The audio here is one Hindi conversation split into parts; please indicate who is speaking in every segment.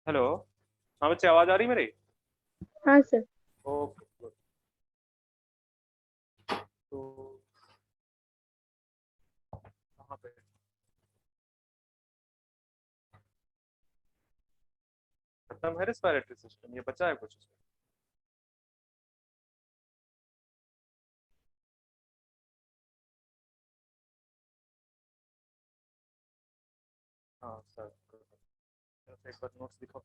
Speaker 1: हेलो। हाँ बच्चे, आवाज आ रही मेरी?
Speaker 2: हाँ सर।
Speaker 1: Okay good. तो कहाँ पे? खत्म है रेस्पिरेटरी सिस्टम, ये बचा है कुछ उसमें? हाँ सर, एक बार नोट्स दिखाओ।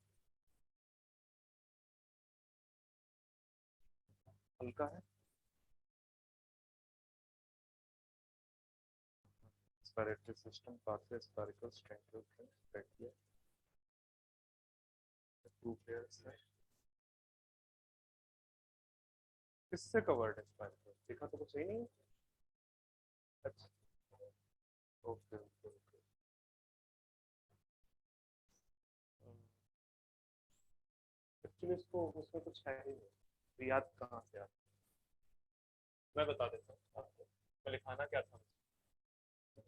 Speaker 1: हल्का है। Respiratory system, pathway, spiral, strength, trachea, two pairs है। किससे कवर्ड है स्पाइरल? दिखा तो कुछ ही नहीं है। अच्छा। Okay okay okay. एक्चुअली इसको उसमें कुछ है ही नहीं, तो याद कहाँ से आता? मैं बता देता हूँ आपको। मैं लिखाना क्या था?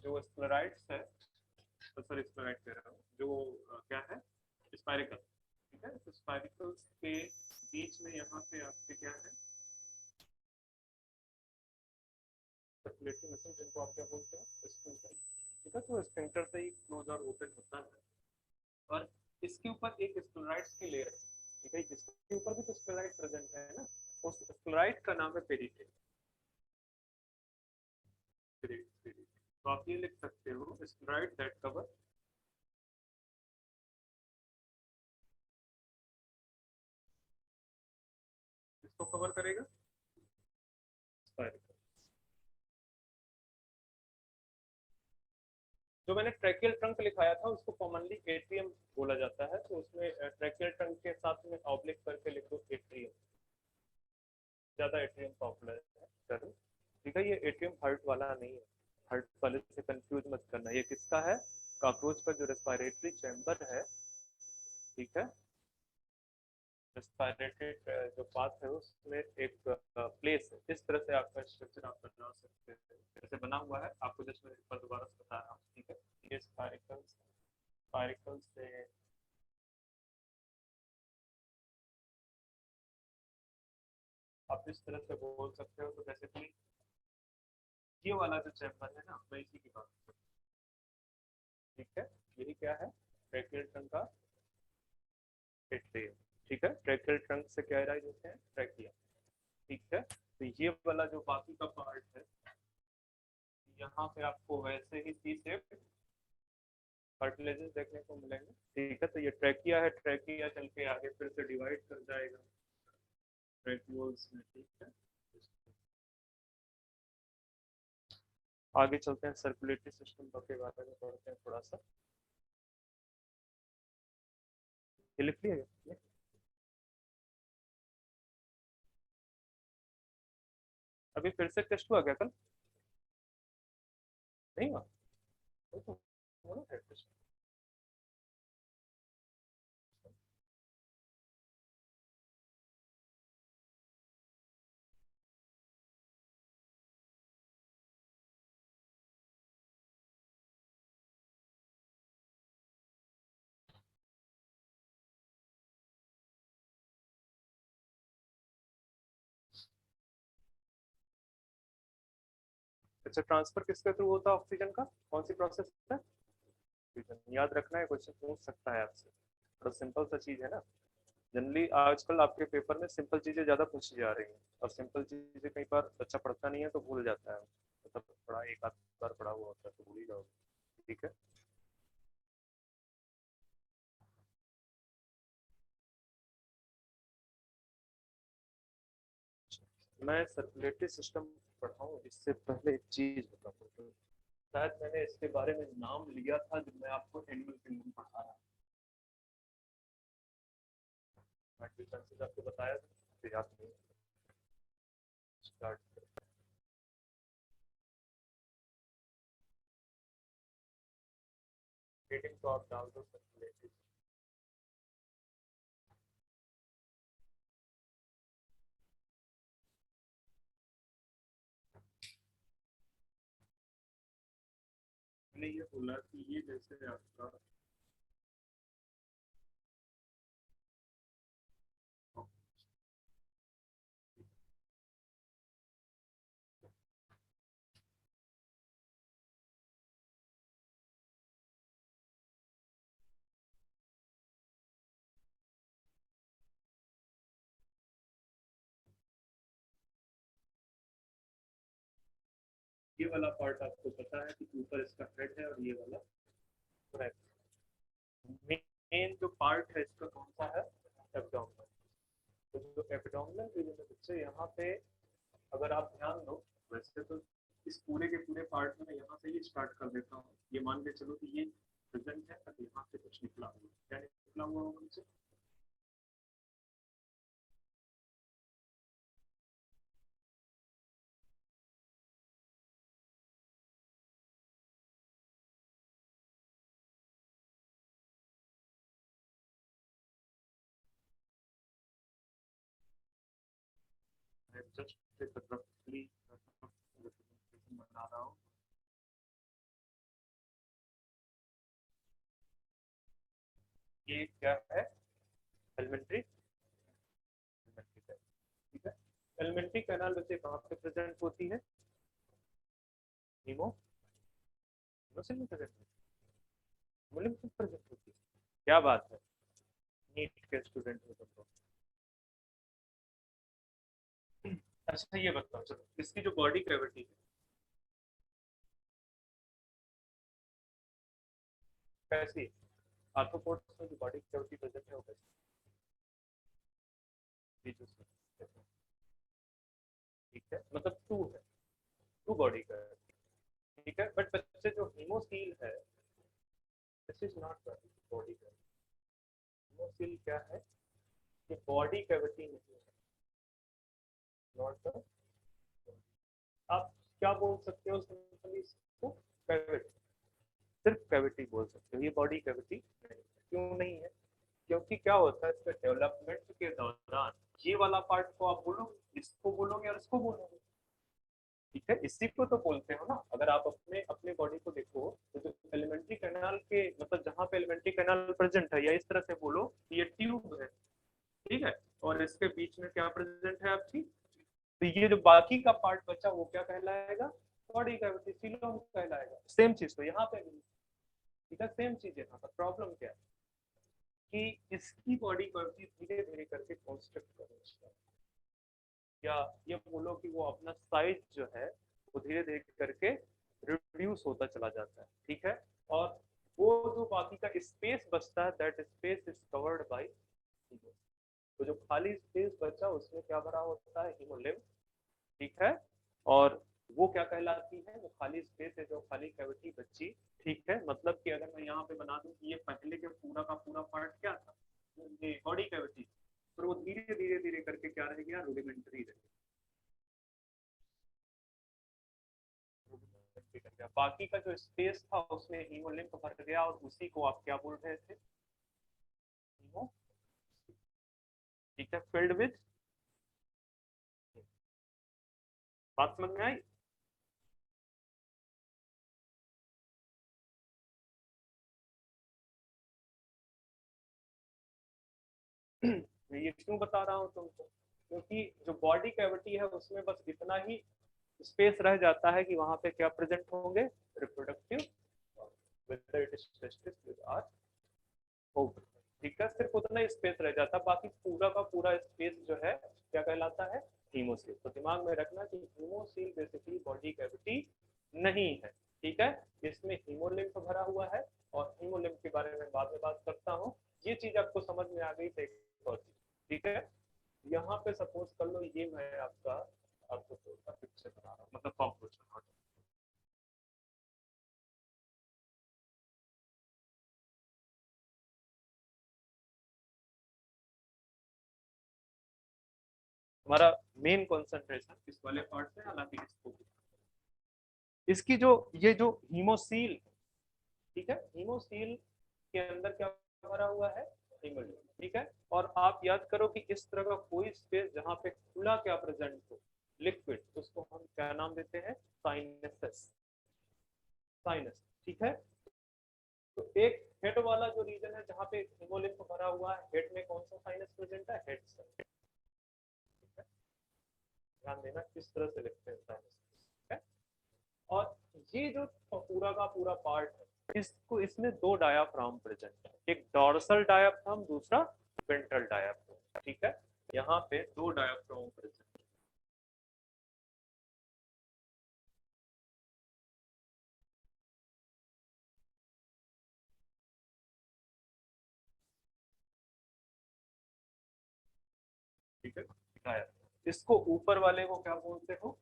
Speaker 1: जो स्क्लेराइड्स है, तो सर स्क्लेराइड कह रहा हूँ जो क्या है, स्पाइरिकल। ठीक है, तो स्पाइरिकल्स के बीच में यहाँ पे आपके क्या है, सर्कुलेटरी मसल, जिनको आप क्या बोलते हैं, स्फिंक्टर। ठीक है, तो स्फिंक्टर से ही क्लोज और ओपन होता है। और इसके ऊपर एक स्क्लेराइड्स की लेयर है। ठीक है, इसके ऊपर भी तो स्क्लेराइड प्रेजेंट है ना, उस स्क्लेराइड का नाम है पेरिटेल। तो आप ये लिख सकते हो, स्क्लेराइड दैट कवर, इसको कवर करेगा स्पाइरिकल। जो मैंने ट्रैकियल ट्रंक लिखाया था उसको कॉमनली एट्रियम बोला जाता है, तो उसमें ट्रैकियल ट्रंक के साथ में ऑब्लिक करके लिख दो एट्रियम। ज्यादा एट्रियम पॉपुलर है सर। ठीक है, ये एट्रियम हार्ट वाला नहीं है, हार्ट वाले से कंफ्यूज मत करना। ये किसका है? कॉकरोच का जो रेस्पिरेटरी चैम्बर है। ठीक है, रेस्पिरेटरी जो पाथ है उसमें एक प्लेस है। इस तरह से आपका स्ट्रक्चर आप बना सकते हैं, जैसे बना हुआ है आपको, जैसे मैं एक बार दोबारा से बता रहा हूँ। ठीक है, ये स्पाइरिकल्स, स्पाइरिकल्स से आप इस तरह से बोल सकते हो। तो बेसिकली ये वाला जो चैम्बर है ना, मैं इसी की बात कर रहा हूँ। ठीक है, यही क्या है, ट्रैकियल ट्रंक का एट्रियम। ठीक है, ट्रैकियल ट्रंक से क्या राइज होते हैं, ट्रैकिया। ठीक है, तो ये वाला जो बाकी का पार्ट है, यहाँ पे आपको वैसे ही सी शेप कार्टिलेजेस देखने को मिलेंगे। ठीक है, तो ये ट्रैकिया है, ट्रैकिया चल के आगे फिर से डिवाइड कर जाएगा ट्रैक्यूल्स में। ठीक है, आगे चलते हैं, सर्कुलेटरी सिस्टम के बारे में पढ़ते हैं थोड़ा सा। ये लिख लिया? अभी फिर से टेस्ट हुआ क्या कल? नहीं हुआ? वो तो हुआ है टेस्ट। अच्छा, ट्रांसफर किसके थ्रू होता है ऑक्सीजन का? कौन सी प्रोसेस है? ऑक्सीजन याद रखना है, क्वेश्चन पूछ सकता है आपसे। थोड़ा सिंपल सा चीज है ना। जनरली आजकल आपके पेपर में सिंपल चीजें ज्यादा पूछी जा रही हैं, और सिंपल चीजें कई बार बच्चा पढ़ता नहीं है तो भूल जाता है, मतलब थोड़ा एक आध बार पढ़ा हुआ होता है तो भूल ही जाओगे। ठीक है, मैं सर्कुलेटरी सिस्टम पढ़ाऊँ इससे पहले एक चीज बताऊँ। तो शायद मैंने इसके बारे में नाम लिया था जब मैं आपको एनिमल किंगडम पढ़ा रहा था, आपको बताया था, तो याद नहीं। स्टार्ट। रेटिंग तो आप डाल दो सर्कुलेटरी। मैंने ये बोला कि ये जैसे आपका ये वाला पार्ट आपको पता है कि ऊपर इसका हेड है और ये वाला ब्रेक। मेन जो पार्ट है इसका कौन सा है? एब्डोमेन। तो जो एब्डोमिनल रीजन है सबसे यहाँ पे अगर आप ध्यान दो, वैसे तो इस पूरे के पूरे पार्ट में मैं यहाँ से ही स्टार्ट कर देता हूँ। ये मान के चलो कि ये प्रेजेंट है, अब यहाँ से कुछ निकला हुआ, क्या निकला हुआ होगा मुझसे? जस्ट रफली बना रहा हूँ। ये क्या है? एलिमेंट्री, ठीक है। एलिमेंट्री कैनाल वैसे कहाँ पे प्रेजेंट होती है? हीमो प्रेजेंट होती है, प्रेजेंट होती है। क्या बात है, नीट के स्टूडेंट हो तुम लोग। अच्छा ये बताओ, चलो इसकी जो बॉडी कैविटी है कैसी? आर्थ्रोपोड्स में जो बॉडी कैविटी प्रेजेंट है वो कैसी? ठीक है, मतलब टू है, टू बॉडी कैविटी, ठीक है। बट बच्चे जो हीमोसील है, this is not body cavity. Haemocoel क्या है? ये बॉडी कैविटी नहीं है, नॉट द। आप क्या बोल सकते हो सिंपली इसको? कैविटी, सिर्फ कैविटी बोल सकते हो, ये बॉडी कैविटी नहीं है। क्यों नहीं है? क्योंकि क्या होता है इसके डेवलपमेंट के दौरान ये वाला पार्ट को आप बोलोगे, इसको बोलोगे और इसको बोलोगे, ठीक है। इसी को तो बोलते हो ना। अगर आप अपने अपने बॉडी को देखो तो जो एलिमेंट्री कैनाल के मतलब जहाँ पे एलिमेंट्री कैनाल प्रेजेंट है, या इस तरह से बोलो ये ट्यूब है, ठीक है, और इसके बीच में क्या प्रेजेंट है आपकी? तो ये जो बाकी का पार्ट बचा वो क्या कहलाएगा? बॉडी कैविटी, सीलोम कहलाएगा। सेम चीज तो यहाँ पे भी, ठीक है, सेम चीज है। यहाँ पर प्रॉब्लम क्या है कि इसकी बॉडी कैविटी धीरे धीरे करके कॉन्स्ट्रक्ट करो, या ये बोलो कि वो अपना साइज जो है वो धीरे धीरे करके रिड्यूस होता चला जाता है, ठीक है। और वो जो बाकी का स्पेस बचता है, that space is covered by haemo. तो जो खाली स्पेस बचा उसमें क्या भरा होता है? हीमोलिम्फ, ठीक है। और वो क्या कहलाती है? वो खाली स्पेस है, जो खाली कैविटी बची, ठीक है। मतलब कि अगर मैं यहाँ पे बना दूं कि ये पहले के पूरा का पूरा पार्ट क्या था, ये बॉडी कैविटी, पर वो धीरे धीरे धीरे करके क्या रह गया? रूडिमेंट्री रह गया। बाकी का जो स्पेस था उसमें हीमोलिम्फ भर गया, और उसी को आप क्या बोल रहे थे? हीमो, ठीक है, फिल्ड विद। बात समझ में आई? मैं ये क्यों बता रहा हूँ तुमको? क्योंकि जो बॉडी कैविटी है उसमें बस इतना ही स्पेस रह जाता है कि वहां पे क्या प्रेजेंट होंगे? Reproductive, whether it is testis with our ovum, ठीक है। सिर्फ उतना ही स्पेस रह जाता, बाकी पूरा का पूरा स्पेस जो है क्या कहलाता है? हीमोसील। तो दिमाग में रखना कि हीमोसील बेसिकली बॉडी कैविटी नहीं है, ठीक है। इसमें हीमोलिम्फ भरा हुआ है, और हीमोलिम्फ के बारे में बाद में बात करता हूँ। ये चीज आपको समझ में आ गई थे, ठीक है। यहाँ पे सपोज कर लो ये मैं आपका आपको पिक्चर बना रहा हूँ, मतलब कॉम्पोजिशन। हमारा मेन कंसंट्रेशन इस वाले पार्ट से, हालांकि इसको इसकी जो ये जो हीमोसील, ठीक है, हीमोसील के अंदर क्या भरा हुआ है? हीमोग्लोबिन, ठीक है। और आप याद करो कि इस तरह का कोई स्पेस जहां पे खुला क्या प्रेजेंट हो, लिक्विड, उसको हम क्या नाम देते हैं? साइनसेस, साइनस, ठीक है। तो एक हेड वाला जो रीजन है जहां पे हीमोलिम्फ भरा हुआ है, हेड में कौन सा साइनस प्रेजेंट है? हेड साइनस, ठीक है। ध्यान देना किस तरह से लिखते हैं साइनस, ठीक है। और ये जो पूरा का पूरा पार्ट है, इसको इसमें दो डायाफ्राम प्रेजेंट है, एक डॉर्सल डायाफ्राम, दूसरा वेंट्रल डायाफ्राम, ठीक है। यहाँ पे दो डायाफ्राम प्रेजेंट ठीक है दिखाया। इसको ऊपर वाले को क्या बोलते हो,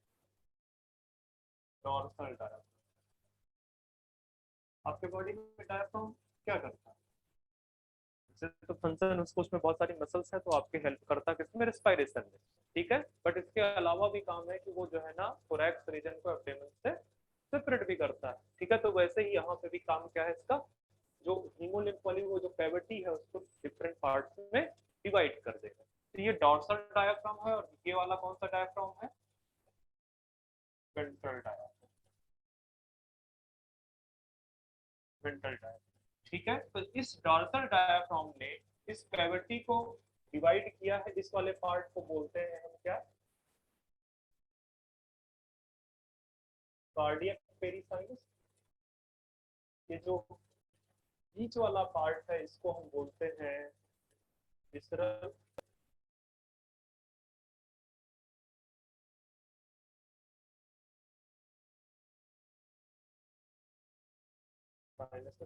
Speaker 1: डॉर्सल डायफ्राम। आपके बॉडी में डायफ्राम क्या करता है, जैसे तो फंक्शन उसको, उसमें बहुत सारी मसल्स है तो आपके हेल्प करता है किसमें, रेस्पिरेशन में, ठीक है। बट इसके अलावा भी काम है कि वो जो है ना थोरैक्स रीजन को एब्डोमेन से सेपरेट भी करता है, ठीक है। तो वैसे ही यहाँ पे भी काम क्या है इसका, जो हीमोलिम्फ वाली वो जो कैविटी है उसको डिफरेंट पार्ट्स में डिवाइड कर देगा। तो ये डॉर्सल डायफ्राम है, और ये वाला कौन सा डायफ्राम है, वेंट्रल डायफ्राम, वेंट्रल डायफ्राम, ठीक है। तो इस डॉर्सल डायफ्राम ने इस कैविटी को डिवाइड किया है, इस वाले पार्ट को बोलते हैं हम क्या, कार्डियक पेरिसाइनस। ये जो बीच वाला पार्ट है इसको हम बोलते हैं विसरल साइनस,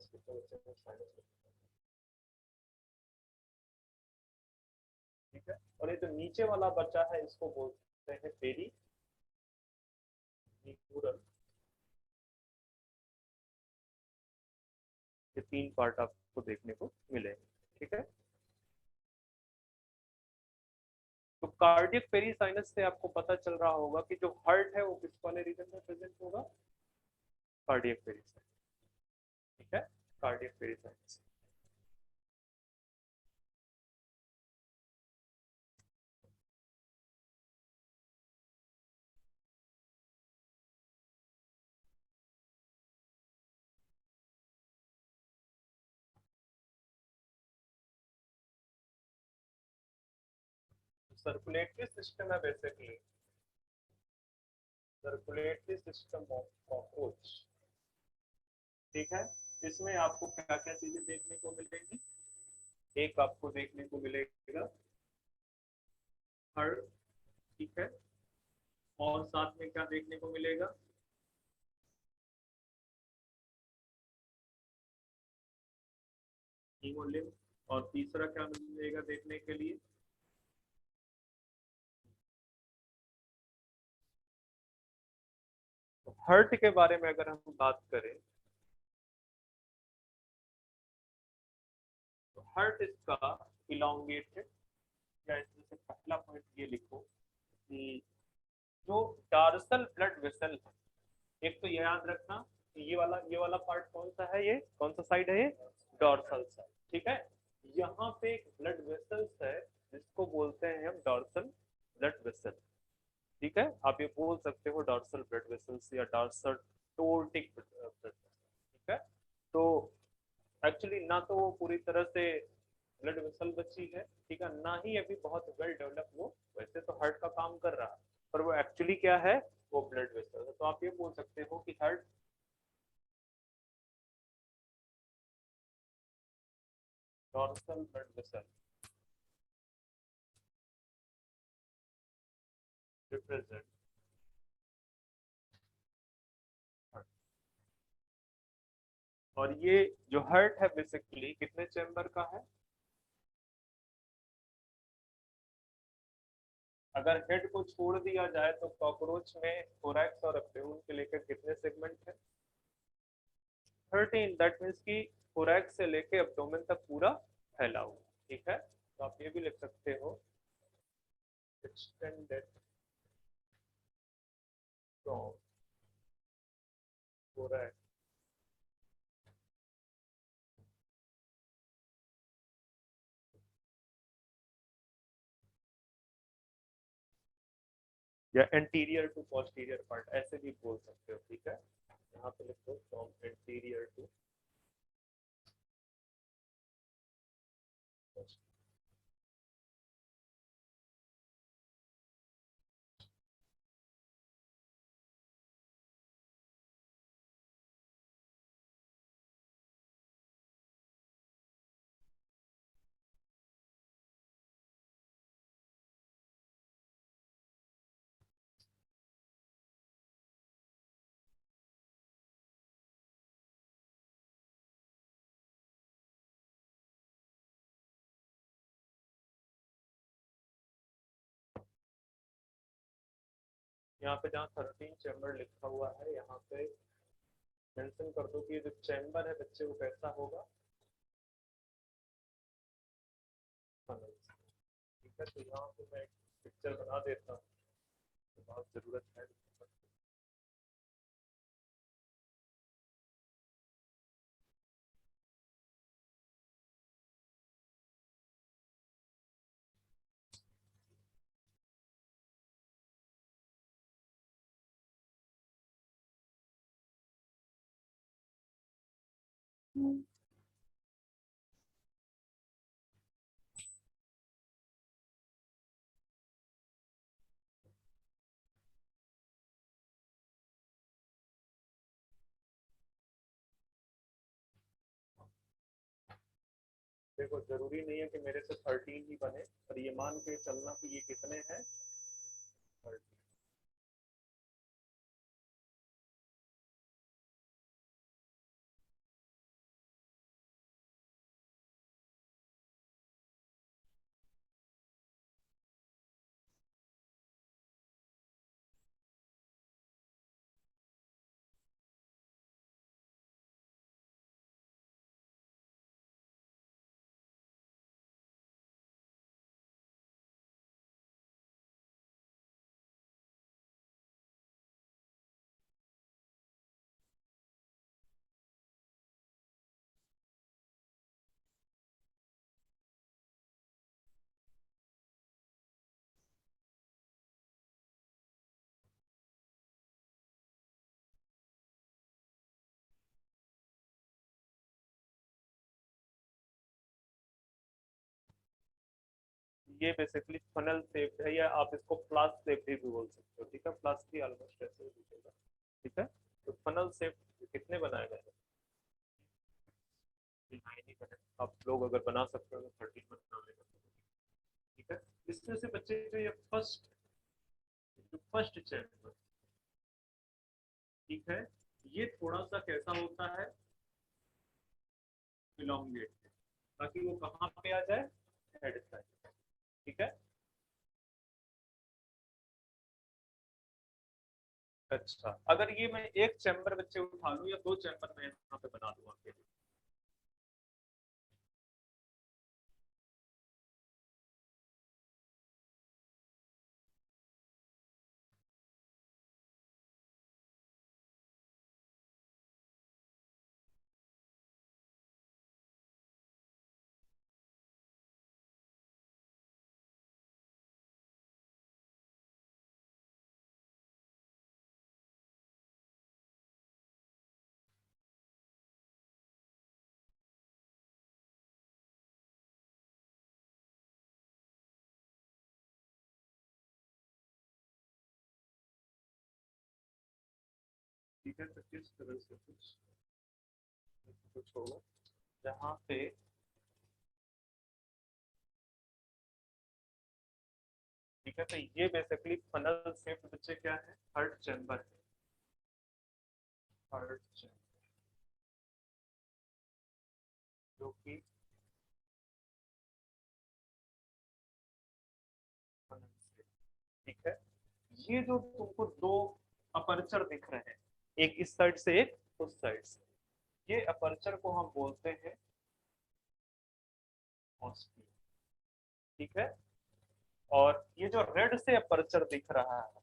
Speaker 1: ठीक है। और ये जो नीचे वाला बचा है इसको बोलते हैं पेरी न्यूरल। ये तीन पार्ट आपको देखने को मिलेंगे, ठीक है। तो कार्डियक पेरिसाइनस से आपको पता चल रहा होगा कि जो हार्ट है वो किस वाले रीजन में प्रेजेंट होगा, कार्डियक पेरिसाइनस, ठीक है, कार्डियक पेरिसाइनस। सर्कुलेटरी सिस्टम है basically, circulatory system of cockroach, ठीक है। इसमें आपको क्या क्या चीजें देखने को मिलेंगी, एक आपको देखने को मिलेगा हार्ट, ठीक है, और साथ में क्या देखने को मिलेगा, हीमोलिम्फ, और तीसरा क्या मिलेगा देखने के लिए, हार्ट के बारे में अगर हम बात करें तो हार्ट इसका इलोंगेटेड, या जैसे पहला पॉइंट ये लिखो कि जो डार्सल ब्लड वेसल है, एक तो ये याद रखना, ये वाला पार्ट कौन सा है, ये कौन सा साइड है, ये डॉर्सल साइड, ठीक है। यहाँ पे एक ब्लड वेसल्स है जिसको बोलते हैं हम डॉर्सल ब्लड वेसल, ठीक है। आप ये बोल सकते हो डॉर्सल ब्लड वेसल्स या डॉर्सल टोर्टिक ब्लड वेसल, ठीक है। तो एक्चुअली ना तो वो पूरी तरह से ब्लड वेसल बची है, ठीक है, ना ही अभी बहुत वेल डेवलप वो वैसे तो हार्ट का काम कर रहा है, पर वो एक्चुअली क्या है, वो ब्लड वेसल है। तो आप ये बोल सकते हो कि heart dorsal blood vessel represent heart. और ये जो हार्ट है बेसिकली कितने चैम्बर का है, अगर हेड को छोड़ दिया जाए तो कॉकरोच में थोरैक्स और एब्डोमेन के लेकर कितने सेगमेंट है, 13। दैट मीन्स कि थोरैक्स से लेके एब्डोमेन तक पूरा फैला हुआ, ठीक है। तो आप ये भी लिख सकते हो एक्सटेंडेड फ्रॉम थोरैक्स या एंटीरियर टू पोस्टीरियर पार्ट, ऐसे भी बोल सकते हो, ठीक है। यहाँ पे लिखो फ्रॉम एंटीरियर टू यहाँ पे जहाँ 13 चैम्बर लिखा हुआ है यहाँ पे मेंशन कर दो कि जो चैम्बर है बच्चे वो कैसा होगा, फनल। ठीक है, तो यहाँ पे मैं एक पिक्चर बना देता हूँ, तो बहुत जरूरत है। देखो जरूरी नहीं है कि मेरे से 13 ही बने, पर ये मान के चलना कि ये कितने हैं, 13। ये बेसिकली फनल शेप है, या आप इसको फ्लास शेप भी बोल सकते हो। ठीक है, फ्लास भी ऑलमोस्ट ऐसे ही दिखेगा। ठीक है, तो फनल शेप कितने बनाए गए हैं? 9 ही बने। आप लोग अगर बना सकते हो तो 13 बना लेना। ठीक है, इसमें से बच्चे जो ये फर्स्ट चैप्टर, ठीक है, ये थोड़ा सा कैसा होता है, इलोंगेट, ताकि वो कहाँ पे आ जाए, हेड साइड। ठीक है, अच्छा अगर ये मैं एक चैम्बर बच्चे उठा लूं या दो चैम्बर मैं यहाँ पे बना दूं आपके लिए? ठीक है, तो किस तरह से कुछ कुछ होगा जहाँ पे, ठीक है, तो ये बेसिकली फनल शेप बच्चे क्या है, थर्ड चैम्बर है। थर्ड चैम्बर जो कि फनल शेप। ठीक है, ये जो तुमको दो अपर्चर दिख रहे हैं, एक इस साइड से एक उस साइड से, ये अपर्चर को हम बोलते हैं ऑस्टियम। ठीक है, और ये जो रेड से अपर्चर दिख रहा है,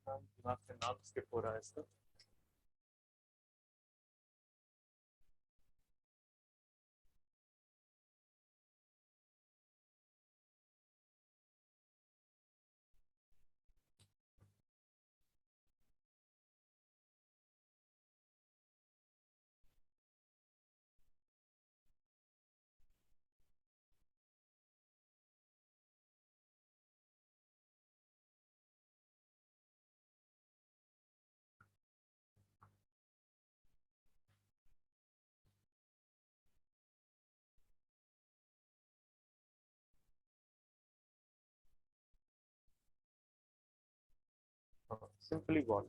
Speaker 1: दिमाग से नाम स्किप हो रहा है इसका। हाँ, सिंपली बॉल।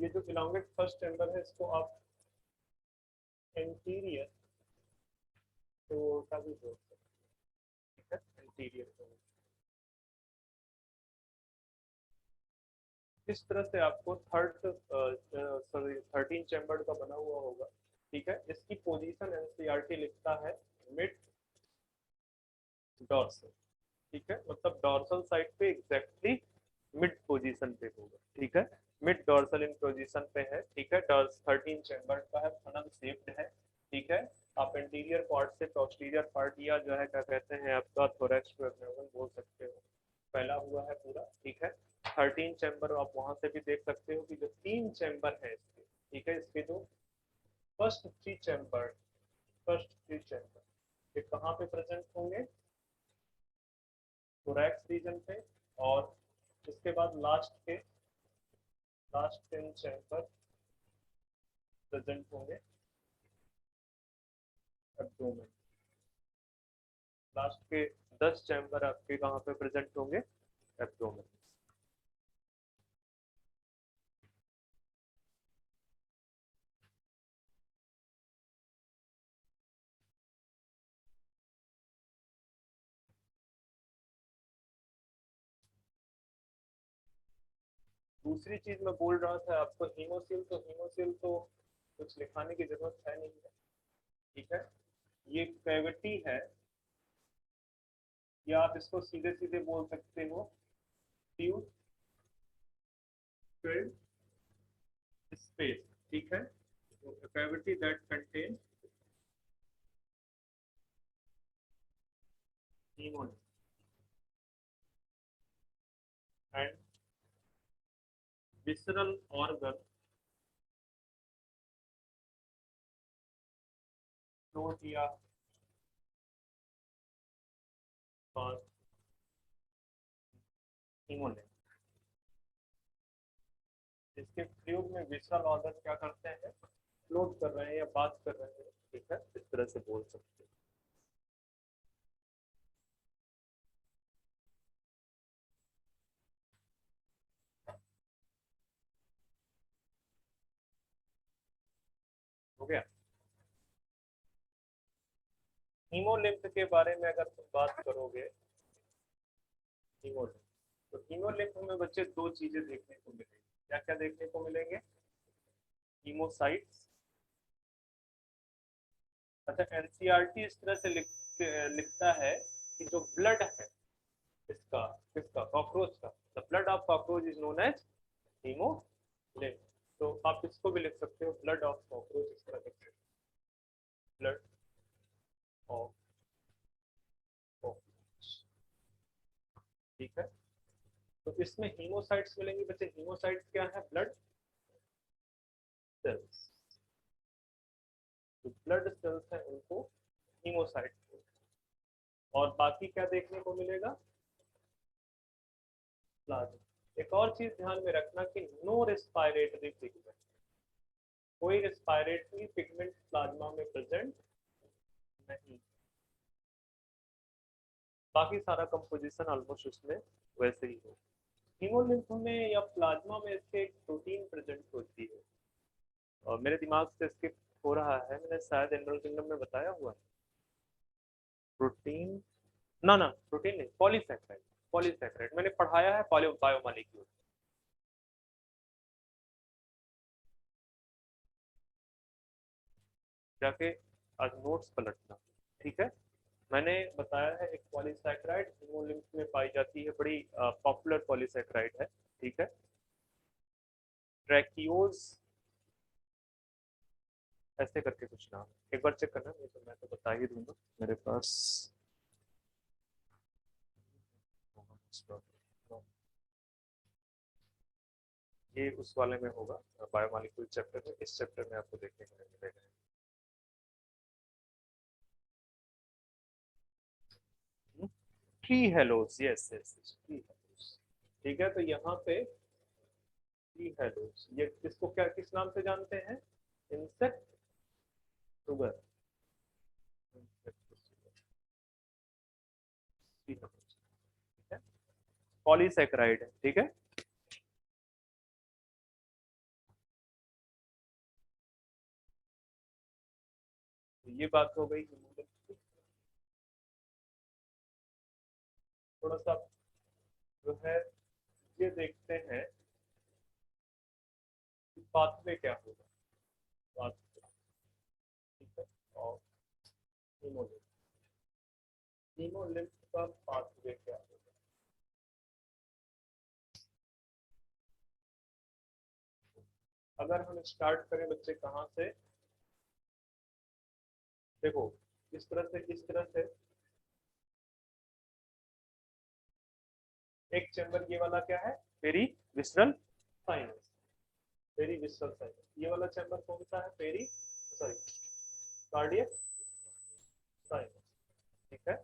Speaker 1: ये जो इलांगेट फर्स्ट चैम्बर है इसको आप एंटीरियर का भी बोल सकते हैं, एंटीरियर। इस तरह से आपको सॉरी 13 चैम्बर का बना हुआ होगा, ठीक है। इसकी पोजीशन एनसीईआरटी लिखता है मिड डॉर्सल, ठीक है, मतलब डॉर्सल साइड पे एग्जैक्टली मिड पोजीशन पे होगा, ठीक है। मिड डॉर्सल इन पोजीशन पे है, ठीक है। 13 चैम्बर का है, फनल शेप्ड है, ठीक है। आप एंटीरियर पार्ट से पोस्टीरियर पार्ट या जो है क्या कहते हैं आपका थोरैक्स बोल सकते हो, फैला हुआ है पूरा, ठीक है। 13 चैम्बर आप वहां से भी देख सकते हो कि जो 3 चैम्बर है इसके, ठीक है, इसके जो फर्स्ट 3 चैम्बर, ये कहाँ पे प्रेजेंट होंगे, थोरैक्स रीजन पे, और इसके बाद लास्ट 10 चैम्बर प्रेजेंट होंगे एब्डोमेन। लास्ट के 10 चैम्बर आपके कहाँ पे प्रेजेंट होंगे, एब्डोमेन। दूसरी चीज मैं बोल रहा था आपको, हीमोसिल तो कुछ लिखाने की जरूरत है नहीं है, ठीक है। ये कैविटी है, या आप इसको सीधे सीधे बोल सकते हो ट्यूब फिल्ड स्पेस, ठीक है। कैविटी दैट कंटेन हीमोन एंड विसरल ऑर्गन फ्लोट या हीमोन। इसके प्रयोग में विसरल ऑर्गन क्या करते हैं, फ्लोट कर रहे हैं या बात कर रहे हैं, ठीक है, इस तरह से बोल सकते हैं। हो गया। हीमोलिम्फ के बारे में अगर तुम बात करोगे, हीमोलिम्फ, तो हीमोलिम्फ में बच्चे दो चीजें देखने को मिलेंगी। क्या क्या देखने को मिलेंगे, हीमोसाइट्स। अच्छा, एनसीईआरटी इस तरह से लिखता है कि जो ब्लड है इसका, किसका, कॉकरोच का, the blood of cockroach is known as haemolymph. तो आप इसको भी लिख सकते हो, ब्लड ऑफ कॉकरोच, इस तरह लिख सकते हो, ब्लड ऑफ कॉकरोच, ठीक है। तो इसमें हीमोसाइट्स मिलेंगे बच्चे। हीमोसाइट्स क्या है, ब्लड सेल्स। जो ब्लड सेल्स हैं उनको हीमोसाइट्स। और बाकी क्या देखने को मिलेगा, प्लाज्मा। एक और चीज ध्यान में रखना कि नो रेस्पिरेटरी पिगमेंट, कोई रेस्पिरेटरी पिगमेंट प्लाज्मा में प्रेजेंट नहीं। बाकी सारा कंपोजिशन ऑलमोस्ट उसमें वैसे ही हो। हीमोलिम्फ में या प्लाज्मा में इसके एक प्रोटीन प्रेजेंट होती है, और मेरे दिमाग से स्किप हो रहा है, मैंने शायद एनिमल किंगडम में बताया हुआ है। प्रोटीन, ना ना प्रोटीन नहीं, पॉलीसैकेराइड। पॉलीसैकेराइड मैंने पढ़ाया है, बायोमॉलिक्यूल। जाके आज नोट्स पलटना, ठीक है। मैंने बताया है एक पॉलीसैकेराइड हीमोलिम्फ में पाई जाती है, बड़ी पॉपुलर पॉलीसैकेराइड है, ठीक है। ट्रैकियोज ऐसे करके कुछ नाम, एक बार चेक करना, नहीं तो मैं तो बता ही दूंगा मेरे पास। ये उस वाले में होगा, बायोमॉलिक्यूल चैप्टर में, इस चैप्टर में आपको देखने को नहीं मिलेगा। Tree Hallows, yes yes, tree Hallows, ठीक है। तो यहाँ पे ट्री हेलोस, ये किसको क्या किस नाम से जानते हैं, इंसेक्ट शुगर, ठीक है, पॉलीसैकेराइड है, ठीक है। ये बात हो गई hemolymph की। थोड़ा सा जो है ये देखते हैं कि पाथवे क्या होगा, पाथवे, ठीक है। और हीमोलिम्फ, हीमोलिम्फ का पाथवे क्या होगा। अगर हम स्टार्ट करें बच्चे कहाँ से, देखो इस तरह से, इस तरह से एक चैम्बर, ये वाला क्या है, perivisceral sinus, perivisceral sinus. ये वाला चैम्बर कौन सा है, पेरी सॉरी कार्डियक साइनस, ठीक है।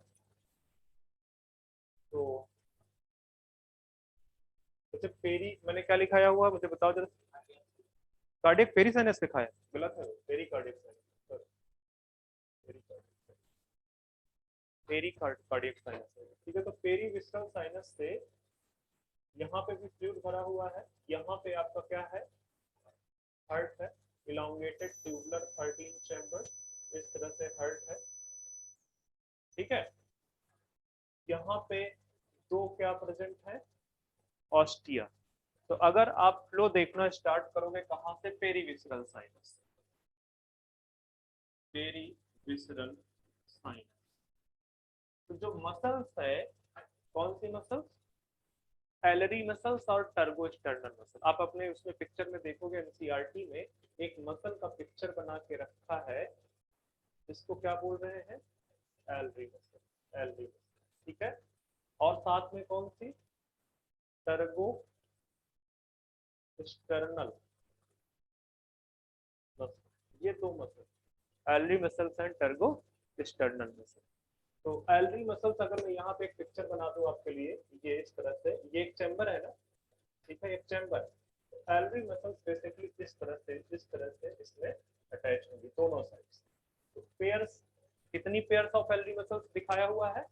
Speaker 1: तो अच्छा पेरी मैंने क्या लिखाया हुआ मुझे बताओ जरा, कार्डियक पेरी साइनस लिखा है, गलत है, pericardiac sinus, pericardiac, pericardiac sinus है, ठीक है। तो पेरी विसरल साइनस से यहाँ पे भी फ्लूइड भरा हुआ है, यहाँ पे आपका क्या है, हार्ट है, इलांगेटेड ट्यूबुलर 13 चैम्बर, इस तरह से हार्ट है, ठीक है। यहाँ पे दो क्या प्रेजेंट है, ऑस्टिया। तो अगर आप फ्लो देखना स्टार्ट करोगे कहां से, पेरीविसरल साइनस, पेरीविसरल साइनस। तो जो मसल्स है, कौन सी मसल्स, एलरी मसल्स और टर्बो स्टर्नल मसल। आप अपने उसमें पिक्चर में देखोगे एनसीईआरटी में एक मसल का पिक्चर बना के रखा है, इसको क्या बोल रहे हैं, एलरी मसल, एलरी मसल, ठीक है। और साथ में कौन सी, टर्बो स्टर्नल मसल, ये दो muscle, एलरी muscles and turbo sternal muscle. तो एलरी मसल्स अगर मैं यहाँ पे एक पिक्चर बना दूं आपके लिए, ये इस तरह से, ये एक चैम्बर है ना, ठीक है, एक चैम्बर। एलरी मसल्स बेसिकली इस तरह से, इस तरह से इसमें अटैच होंगी दोनों साइड्स। तो पेयर्स, कितनी पेयर्स ऑफ एलरी मसल्स दिखाया हुआ है,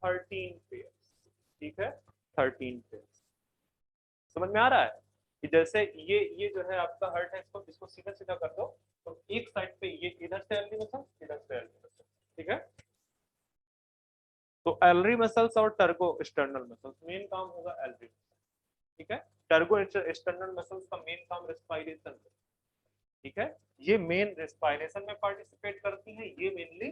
Speaker 1: 13 पेयर्स, ठीक है, 13 पेयर्स। समझ में आ रहा है कि जैसे ये जो है आपका हार्ट है, इसको इसको सीधा सीधा कर दो, तो एक साइड पे ये इधर से एलरी मसल्स, इधर से एलरी मसल्स, ठीक है। तो एलरी मसल्स और टर्गो स्टर्नल मसल्स, मेन काम होगा एलरी, ठीक है। टर्गो स्टर्नल मसल्स का मेन काम रेस्पिरेशन है, ठीक है। ये मेन रेस्पिरेशन में पार्टिसिपेट करती है, ये मेनली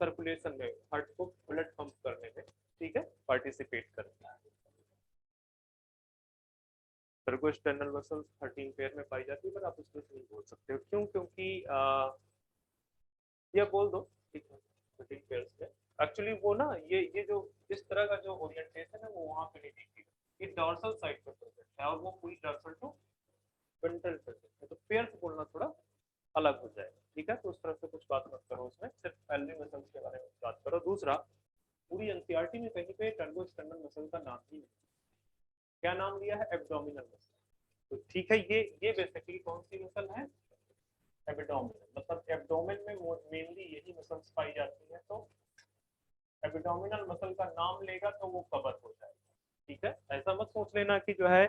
Speaker 1: सर्कुलेशन में, हार्ट को ब्लड पंप करने में, ठीक है, पार्टिसिपेट करती है। टर्गो स्टर्नल मसल्स 13 पेयर में पाई जाती है, पर आप उसमें से नहीं बोल सकते हो, क्यों, क्योंकि ये बोल दो, ठीक है, 13 पेयर्स में एक्चुअली वो ना, ये जो इस तरह का जो ओरिएंटेशन है वो वहां पे नहीं दिखती, ये डॉर्सल साइड पे प्रेजेंट है और वो पूरी डॉर्सल टू वेंट्रल प्रेजेंट है, तो पेयर्स बोलना थोड़ा अलग हो जाएगा, ठीक है। तो उस तरह से कुछ बात मत करो, उसमें सिर्फ एलरी मसल्स के बारे में बात करो। दूसरा, पूरी एनसीईआरटी में कहीं पे टर्गो स्टर्नल मसल का नाम ही नहीं, क्या नाम दिया है, एब्डोमिनल मसल। तो ठीक है, ये बेसिकली कौन सी मसल है, एब्डोमिनल, मतलब एब्डोमेन में मेनली यही मसल्स पाई जाती है, तो एब्डोमिनल मसल का नाम लेगा तो वो कवर हो जाएगा, ठीक है। ऐसा मत सोच लेना कि जो है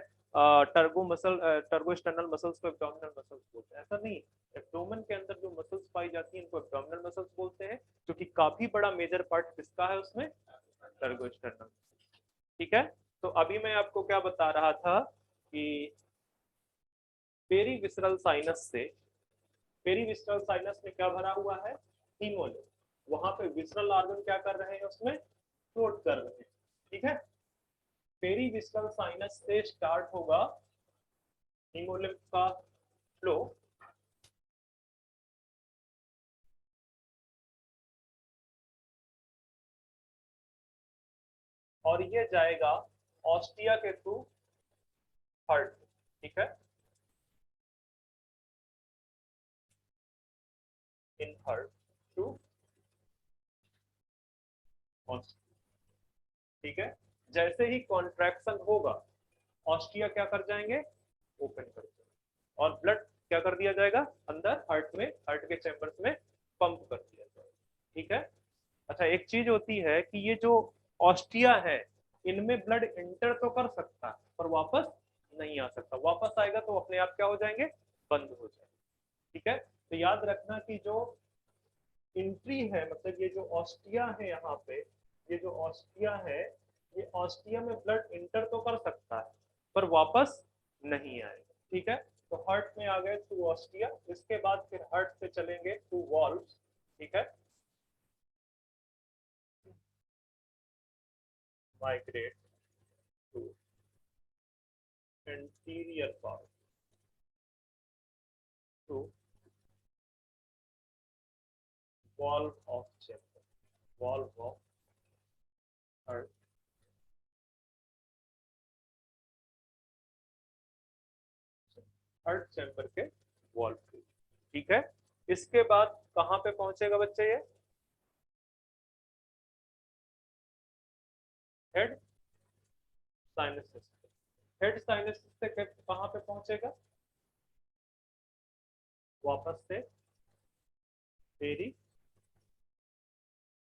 Speaker 1: टर्गो मसल, टर्गो स्टर्नल मसल्स को एब्डोमिनल मसल्स बोलते हैं, ऐसा नहीं। एब्डोमेन के अंदर जो मसल्स पाई जाती हैं इनको एब्डोमिनल मसल्स बोलते हैं, क्योंकि काफी बड़ा मेजर पार्ट किसका है उसमें, टर्गो स्टर्नल, ठीक है। तो अभी मैं आपको क्या बता रहा था कि पेरीविसरल साइनस से, पेरीविसरल साइनस में क्या भरा हुआ है, हीमोलिम्फ, वहां पे विसरल ऑर्गन क्या कर रहे हैं, उसमें फ्लोट कर रहे हैं, ठीक है। पेरीविसरल साइनस से स्टार्ट होगा हीमोलिम्फ का फ्लो, और ये जाएगा ऑस्टिया के थ्रू हार्ट, ठीक है, इन हार्ट थ्रू ऑस्टिया, ठीक है। जैसे ही कॉन्ट्रैक्शन होगा, ऑस्टिया क्या कर जाएंगे, ओपन कर जाएंगे, और ब्लड क्या कर दिया जाएगा, अंदर हार्ट में, हार्ट के चैम्बर्स में पंप कर दिया जाएगा, ठीक है। अच्छा, एक चीज होती है कि ये जो ऑस्टिया है, इनमें ब्लड इंटर तो कर सकता है पर वापस नहीं आ सकता, वापस आएगा तो अपने आप क्या हो जाएंगे, बंद हो जाएंगे, ठीक है। तो याद रखना कि जो एंट्री है, मतलब ये जो ऑस्टिया है यहाँ पे, ये जो ऑस्टिया है, ये ऑस्टिया में ब्लड इंटर तो कर सकता है पर वापस नहीं आएगा। ठीक है, तो हार्ट में आ गए थ्रू ऑस्टिया, इसके बाद फिर हार्ट से चलेंगे थ्रू वॉल्व्स। ठीक है, migrate to anterior part to valve of chamber, valve of heart, heart chamber के वॉल्व पे। ठीक है, इसके बाद कहां पे पहुंचेगा बच्चे ये? हेड साइनस, हेड साइनस से कहां पे पहुंचेगा? वापस से पेरी,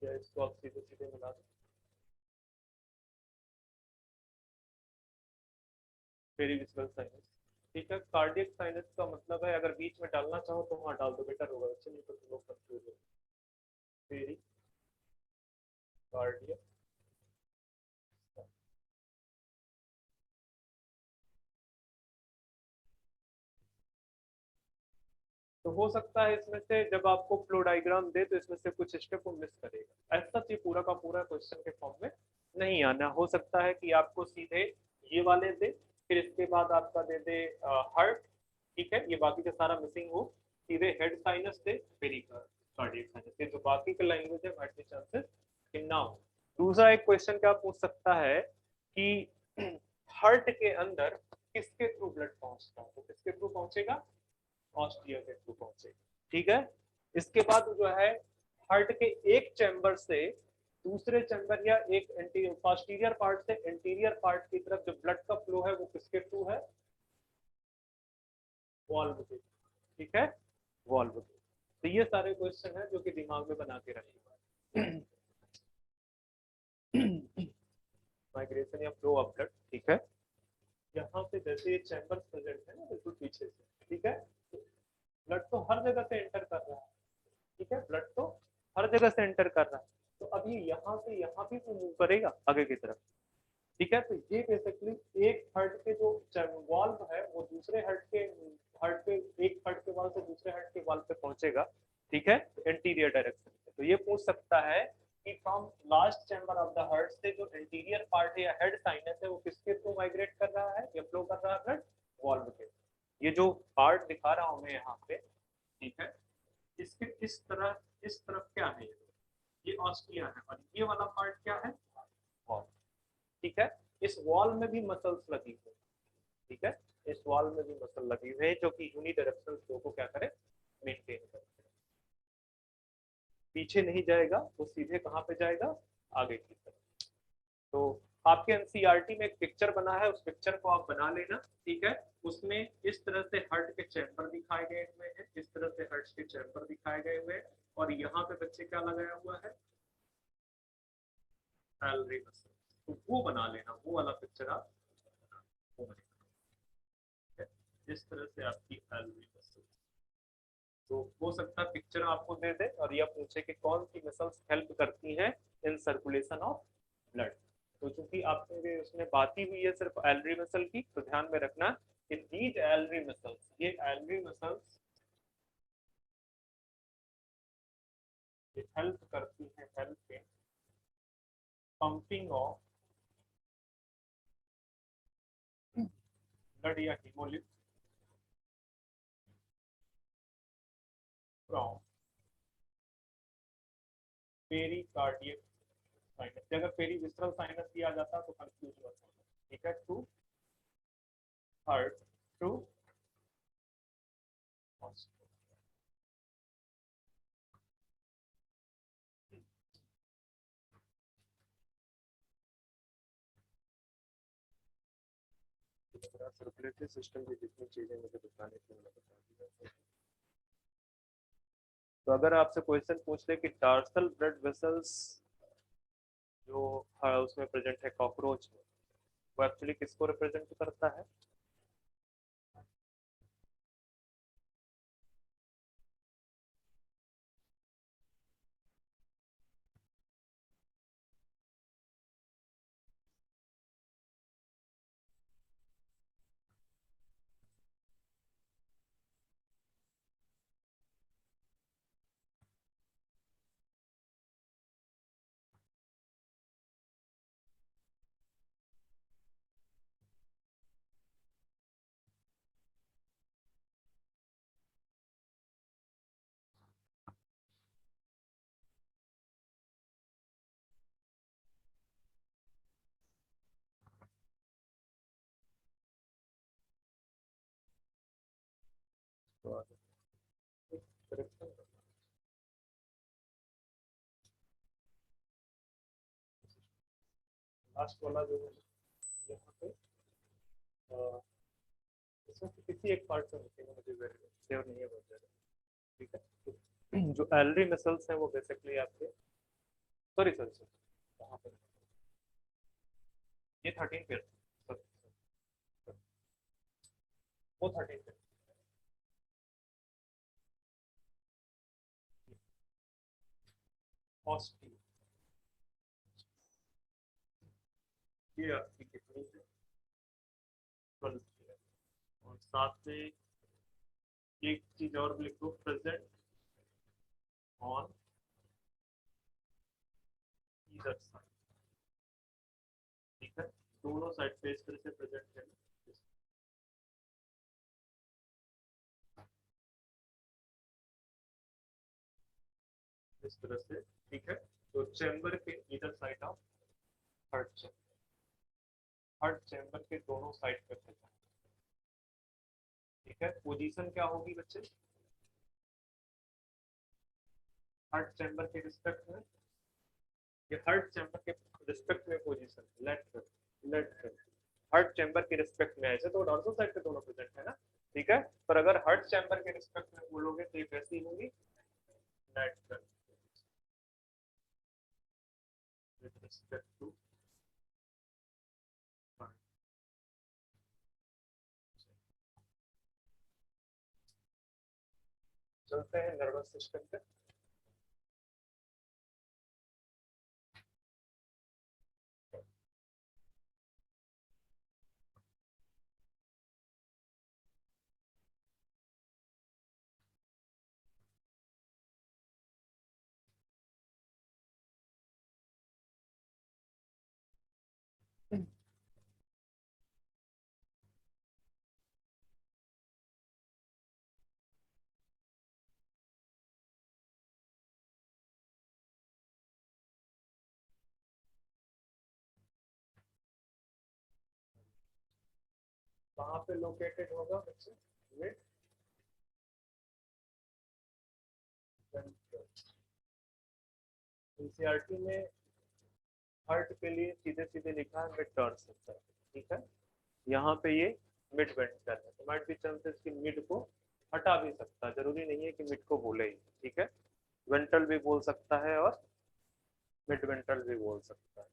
Speaker 1: या इसको आप सीधे सीधे मिला दो, पेरीविस्रल साइनस। ठीक है, कार्डियक साइनस का मतलब है अगर बीच में डालना चाहो तो वहां डाल दो, बेटर होगा, अच्छे नहीं तो तुम लोग कंफ्यूज हो। पेरी कार्डियक, तो हो सकता है इसमें से जब आपको फ्लो डायग्राम दे तो इसमें से कुछ स्टेप को मिस करेगा, ऐसा ये पूरा का पूरा क्वेश्चन के फॉर्म में नहीं आना। हो सकता है कि आपको सीधे ये वाले दे, फिर इसके बाद आपका दे दे हार्ट, ठीक है, ये बाकी का सारा मिसिंग हो, सीधे हेड साइनस दे, पेरी कार्डियक साइनस, ये जो बाकी के लैंग्वेज है वाइट चांसेस कि ना हो। दूसरा एक क्वेश्चन क्या पूछ सकता है कि हार्ट के अंदर किसके थ्रू ब्लड पहुंचता है, तो किसके थ्रू पहुंचेगा? ऑस्ट्रिया के थ्रू पहुंचेगी। ठीक है, इसके बाद जो है हार्ट के एक चैम्बर से दूसरे चैम्बर या एक पोस्टीरियर पार्ट से एंटीरियर पार्ट की तरफ जो ब्लड का फ्लो है वो किसके थ्रू है? वॉल्व के। ठीक है, वॉल्व के। तो ये सारे क्वेश्चन है जो कि दिमाग में बना के रखिएगा। माइग्रेशन या फ्लो ऑफ ब्लड। ठीक है, यहाँ पे जैसे ये चैम्बर प्रेजेंट है ना बिल्कुल पीछे से, ठीक है, ब्लड तो हर जगह से एंटर कर रहा है। ठीक है, ब्लड तो हर जगह से एंटर कर रहा है, तो अब ये यहाँ से यहाँ भी तो मूव करेगा आगे की तरफ। ठीक है, तो ये बेसिकली एक हार्ट के जो वॉल्व है वो दूसरे हार्ट के एक हार्ट के वॉल से दूसरे हार्ट के वॉल पे पहुंचेगा। ठीक है, एंटीरियर डायरेक्शन में। तो ये पूछ सकता है कि from last chamber of the heart से जो एंटीरियर पार्ट है या हेड साइनस है वो किसके थ्रू माइग्रेट कर रहा है या फ्लो कर रहा है? ब्लड वॉल्व के। ये जो पार्ट दिखा रहा हूं मैं यहाँ पे, ठीक है, इसके इस तरफ क्या है? ये ऑस्टिया है और ये वाला पार्ट क्या है? वॉल। ठीक है, इस वॉल में भी मसल्स लगी हुई। ठीक है, इस वॉल में भी मसल लगी हुई है जो कि यूनिडायरेक्शनल फ्लो को क्या करे? मेंटेन करे। पीछे नहीं जाएगा, वो सीधे कहाँ पे जाएगा? आगे की तरफ। तो आपके एनसीईआरटी में एक पिक्चर बना है, उस पिक्चर को आप बना लेना। ठीक है, उसमें इस तरह से हार्ट के चैम्बर दिखाए गए हुए हैं, इस तरह से हार्ट के चैम्बर दिखाए गए हुए हैं, और यहाँ पे बच्चे क्या लगाया हुआ है? Salary muscle. तो वो बना लेना, वो वाला पिक्चर आप वो बना, इस तरह से आपकी सैलरी मसल। तो हो सकता है पिक्चर आपको दे दे और यह पूछे कि कौन सी मसल्स हेल्प करती हैं इन सर्कुलेशन ऑफ ब्लड। तो चूंकि आपने उसमें बात ही हुई है सिर्फ एलरी मसल की, तो ध्यान में रखना कि दीज एलरी मसल्स, ये एलरी मसल्स हेल्प करती हैं, help in pumping of blood या हीमोलिम्फ फ्रॉम पेरिकार्डियक साइनस। अगर पेरीविस्रल साइनस भी आ जाता तो कंफ्यूज मत होना। ठीक है, to heart to circulatory system की जितनी चीजें मुझे बताने थी मैंने बता दी। तो अगर आपसे क्वेश्चन पूछ ले कि टार्सल ब्लड वेसल्स जो उसमें प्रेजेंट है कॉकरोच में, वो एक्चुअली किसको रिप्रेजेंट करता है? लास्ट वाला जो है यहाँ पे इसमें से किसी एक पार्ट से मिसिंग है, मुझे श्योर नहीं है बहुत ज़्यादा। ठीक है, जो एलरी मसल्स हैं वो बेसिकली आपके, सॉरी सॉरी सॉरी, कहाँ पे ये 13 पे, वो 13 पे, ऑस्टी, ये आपकी कितनी है, 12 है। और साथ में एक चीज और लिखो, प्रेजेंट ऑन ईदर साइड। ठीक है, दोनों साइड पे इस तरह से प्रेजेंट है, इस तरह से। ठीक है, तो चेंबर के either side of heart chamber, heart chamber के दोनों साइड पे प्रेजेंट। ठीक है, पोजीशन क्या होगी बच्चे, हार्ट चेंबर के रिस्पेक्ट में, ये हार्ट चेंबर के रिस्पेक्ट में position, left left heart chamber के रिस्पेक्ट में, ऐसे तो डॉर्सल साइड पे दोनों प्रेजेंट है ना। ठीक है, पर अगर हार्ट चेंबर के रिस्पेक्ट में बोलोगे तो ये कैसी होगी, left with respect to heart। चलते हैं नर्वस सिस्टम पे। कहाँ पे लोकेटेड होगा बच्चे, मिड वेंट्रल। एनसीईआरटी में हार्ट के लिए सीधे सीधे लिखा है मिड डॉर्सल। ठीक है, यहाँ पे ये मिड वेंट्रल है, तो माइट बी चांसेस कि मिड को हटा भी सकता है, जरूरी नहीं है कि मिड को बोले ही। ठीक है, वेंट्रल भी बोल सकता है और मिड वेंट्रल भी बोल सकता है।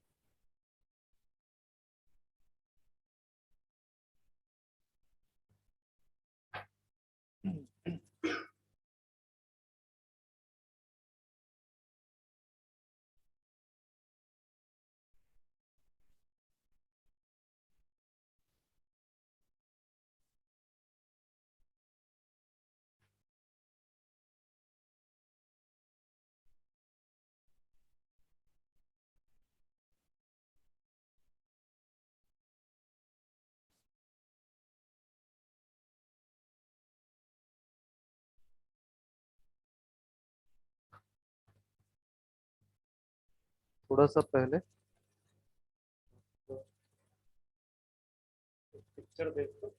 Speaker 1: थोड़ा सा पहले पिक्चर देखो,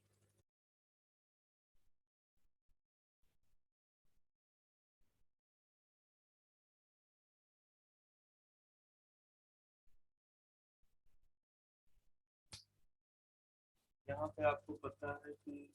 Speaker 1: यहाँ पे आपको पता है कि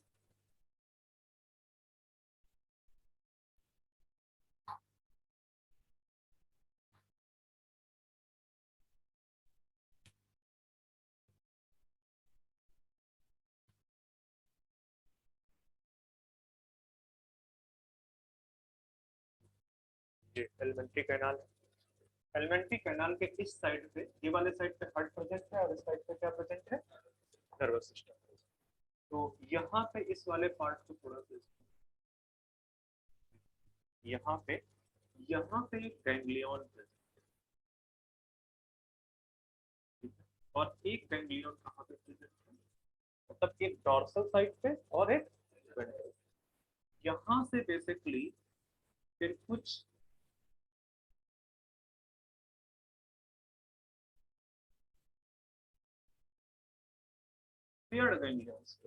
Speaker 1: ये एलिमेंट्री कैनाल है। एलिमेंट्री कैनाल के इस साइड पे, ये वाले साइड पे हार्ट प्रेजेंट है और इस साइड पे क्या प्रेजेंट है, नर्वस सिस्टम। तो यहाँ पे इस वाले पार्ट को थोड़ा सा, यहाँ पे एक गैंग्लियन प्रेजेंट है, और एक गैंग्लियन कहाँ पे प्रेजेंट है, मतलब एक डॉर्सल साइड पे और एक वेंट्रल। यहाँ से बेसिकली फिर कुछ पेयर्ड गैंग्लियंस,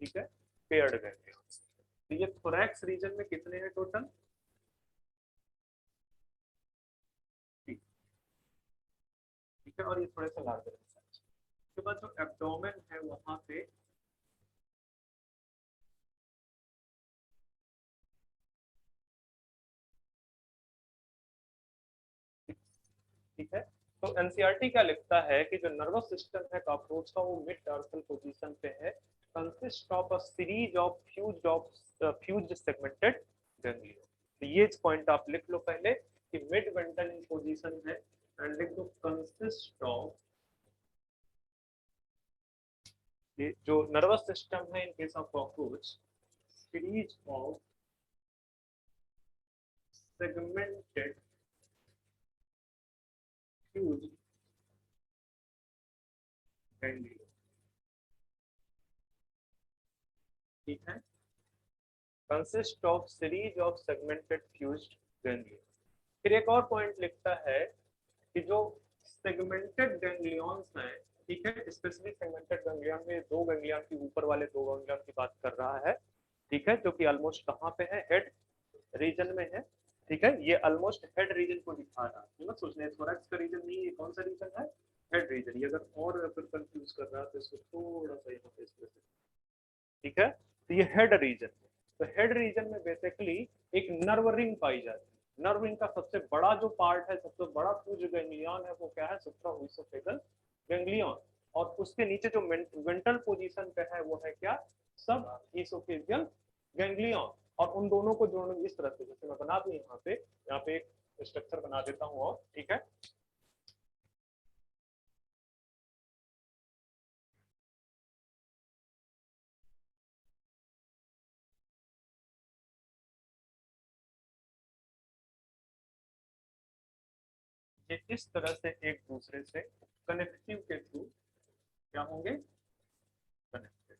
Speaker 1: ठीक है, पेयर्ड गैंग्लियंस। तो ये थोरैक्स रीजन में कितने हैं टोटल, ठीक है, और ये थोड़े से लार्जर है। उसके बाद जो एब्डोमेन है वहां पे ठीक है। तो एनसीईआरटी क्या लिखता है कि जो नर्वस सिस्टम है कॉकरोच का वो मिड डॉर्सल पोजीशन पे है, consist of a series of fused segmented ganglia. तो ये पॉइंट आप लिख लो पहले कि मिड वेंट्रल इन पोजीशन है, एंड लिख दो कंसिस्ट ऑफ, ये जो नर्वस सिस्टम है in case of cockroach, series of segmented fused ganglia. ठीक है, consist of series of segmented fused ganglia. फिर एक और पॉइंट लिखता है कि जो सेगमेंटेड गैंग्लियंस हैं, ठीक है, स्पेशली सेगमेंटेड गैंग्लियन में दो गैंग्लियन की, ऊपर वाले दो गैंग्लियन की बात कर रहा है, ठीक है, जो कि ऑलमोस्ट कहाँ पे है, हेड रीजन में है। ठीक है, ये ऑलमोस्ट हेड रीजन को दिखा रहा है, मत सोचना थोरैक्स का रीजन नहीं, ये कौन सा रीजन है, हेड रीजन। ये अगर और फिर कंफ्यूज कर रहा है तो इसको थोड़ा सा यहाँ पे स्पेसिफिक, ठीक है, तो ये हेड रीजन। तो हेड रीजन में बेसिकली एक नर्व रिंग पाई जाती है। नर्व रिंग का सबसे बड़ा जो पार्ट है, सबसे बड़ा जो गैंग्लियन है वो क्या है, सुप्राओइसोफेगल गैंग्लियन। और उसके नीचे जो वेंट्रल पोजीशन पे है वो है क्या, सब ईसोफेजियल गैंग्लियन। और उन दोनों को जोड़ने इस तरह से, जैसे मैं बना दूं यहाँ पे एक स्ट्रक्चर बना देता हूँ, और ठीक है, ये इस तरह से एक दूसरे से कनेक्टिव के थ्रू क्या होंगे, कनेक्टेड।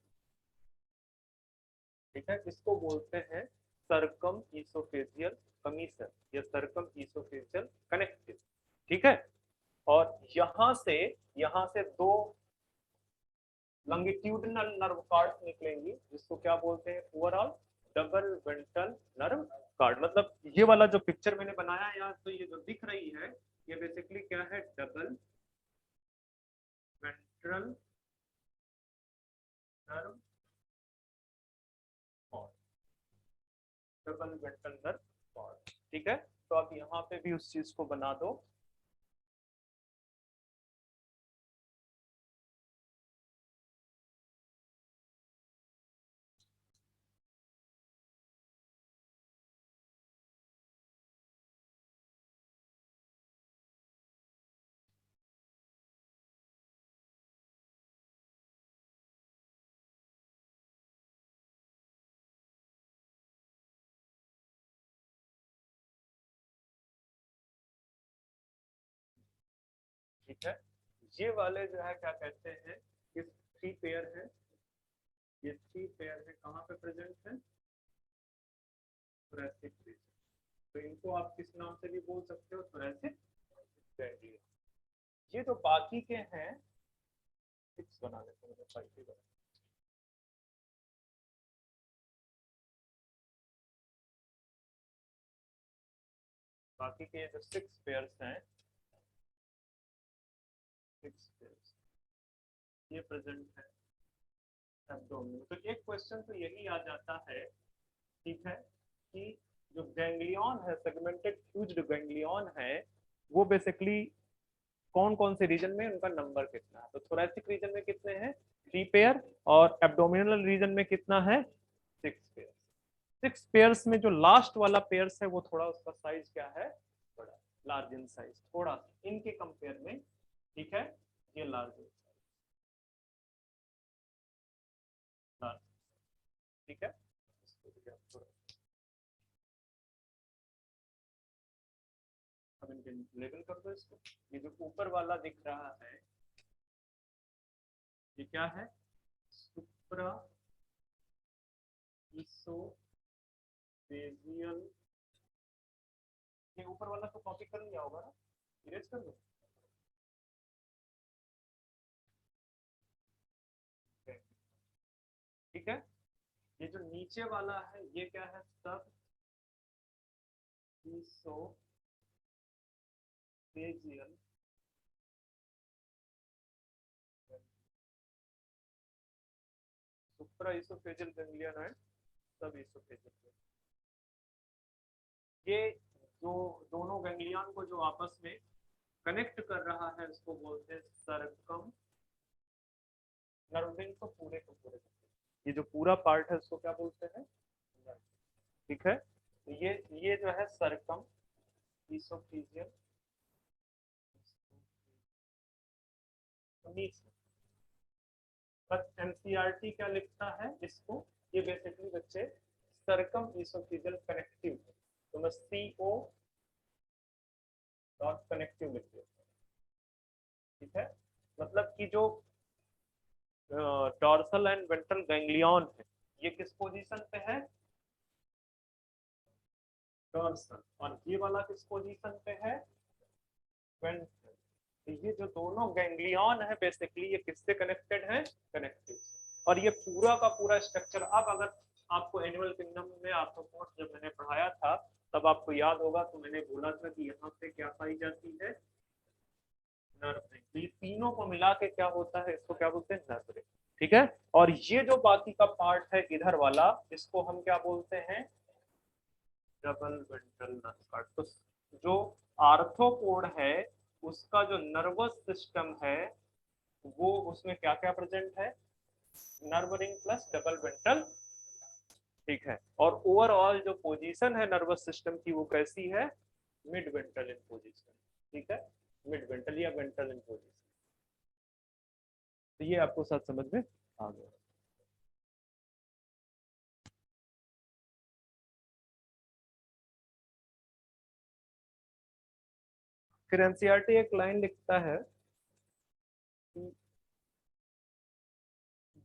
Speaker 1: ठीक है, इसको बोलते हैं सर्कम ईसोफेजियल कमीशन या सर्कम ईसोफेजियल कनेक्टिव। ठीक है, और यहां से दो लॉन्गिट्यूडिनल नर्व कार्ड निकलेंगी, जिसको क्या बोलते हैं, overall double ventral nerve card. मतलब ये वाला जो पिक्चर मैंने बनाया यहाँ, तो ये जो दिख रही है ये बेसिकली क्या है, double ventral nerve card, double ventral nerve card. ठीक है, तो आप यहाँ पे भी उस चीज को बना दो। ठीक है, ये वाले जो है क्या कहते हैं, ये थ्री पेयर है, ये थ्री पेयर है, कहाँ पे प्रेजेंट है, थोरैसिक रीजन। तो इनको आप किस नाम से भी बोल सकते हो, थोरैसिक गैंग्लिया। ये जो बाकी के हैं, सिक्स बना लेते हैं, फाइव भी बना, बाकी के जो सिक्स पेयर्स हैं, सिक्स पेयर्स ये प्रेजेंट है एब्डोमेन। तो एक क्वेश्चन तो यही आ जाता है, ठीक है, कि जो गैंग्लियन है, सेगमेंटेड फ्यूज्ड गैंग्लियन है, वो बेसिकली कौन कौन से रीजन में, उनका नंबर कितना है। तो थोरैसिक रीजन में कितने हैं, थ्री पेयर, और एब्डोमिनल रीजन में कितना है, सिक्स पेयर। सिक्स पेयर्स में जो लास्ट वाला पेयर्स है वो थोड़ा उसका साइज क्या है, बड़ा, लार्ज इन साइज थोड़ा सा इनके कंपेयर में। ठीक है, ये लार्ज इन साइज, ठीक है, अब इनके लेबल कर दो इसको। ये जो ऊपर वाला दिख रहा है ये क्या है, सुप्रा इसोफेजियल। ये ऊपर वाला तो कॉपी कर लिया होगा ना, इरेज कर दो। ठीक है, ये जो नीचे वाला है ये क्या है, सब oesophageal supra oesophageal ganglion and सब इसोफेजियल। ये जो दोनों गैंग्लियन को जो आपस में कनेक्ट कर रहा है उसको बोलते हैं सरकम नर्व रिंग को पूरे को पूरे। ये जो पूरा पार्ट है उसको क्या बोलते हैं, ठीक है। तो ये जो है सरकम इसोफेजियल। 19 बस एनसीईआरटी क्या लिखता है इसको, ये बेसिकली बच्चे सरकम इसोफेजियल कनेक्टिव, तो मैं सीओ डॉट कनेक्टिव लिख देता हूँ, ठीक है। मतलब कि जो डॉर्सल एंड वेंट्रल गैंग्लियन है ये किस पोजीशन पे है, डॉर्सल, और ये वाला किस पोजीशन पे है, वेंट्रल। तो ये जो दोनों गैंग्लियन है बेसिकली ये किससे कनेक्टेड है, कनेक्टिव। और ये पूरा का पूरा स्ट्रक्चर, अब अगर आपको एनिमल किंगडम में आपको कोर्स जब मैंने पढ़ाया था तब आपको याद होगा तो मैंने बोला था कि यहाँ पे क्या पाई जाती है, नर्व रिंग। तो ये तीनों को मिला के क्या होता है, इसको क्या बोलते हैं, नर्व रिंग, ठीक है। और ये जो बाकी का पार्ट है इधर वाला, इसको हम क्या बोलते हैं, डबल वेंट्रल नर्व पार्ट। तो जो आर्थ्रोपोड है उसका जो नर्वस सिस्टम है वो उसमें क्या क्या प्रेजेंट है, nerve ring plus double ventral, ठीक है। और ओवरऑल जो पोजीशन है नर्वस सिस्टम की वो कैसी है, मिड वेंट्रल इन पोजीशन, ठीक है, मिड वेंट्रल या वेंट्रल इन पोजीशन। तो ये आपको साथ समझ में आ गया। फिर एनसीईआरटी एक लाइन लिखता है कि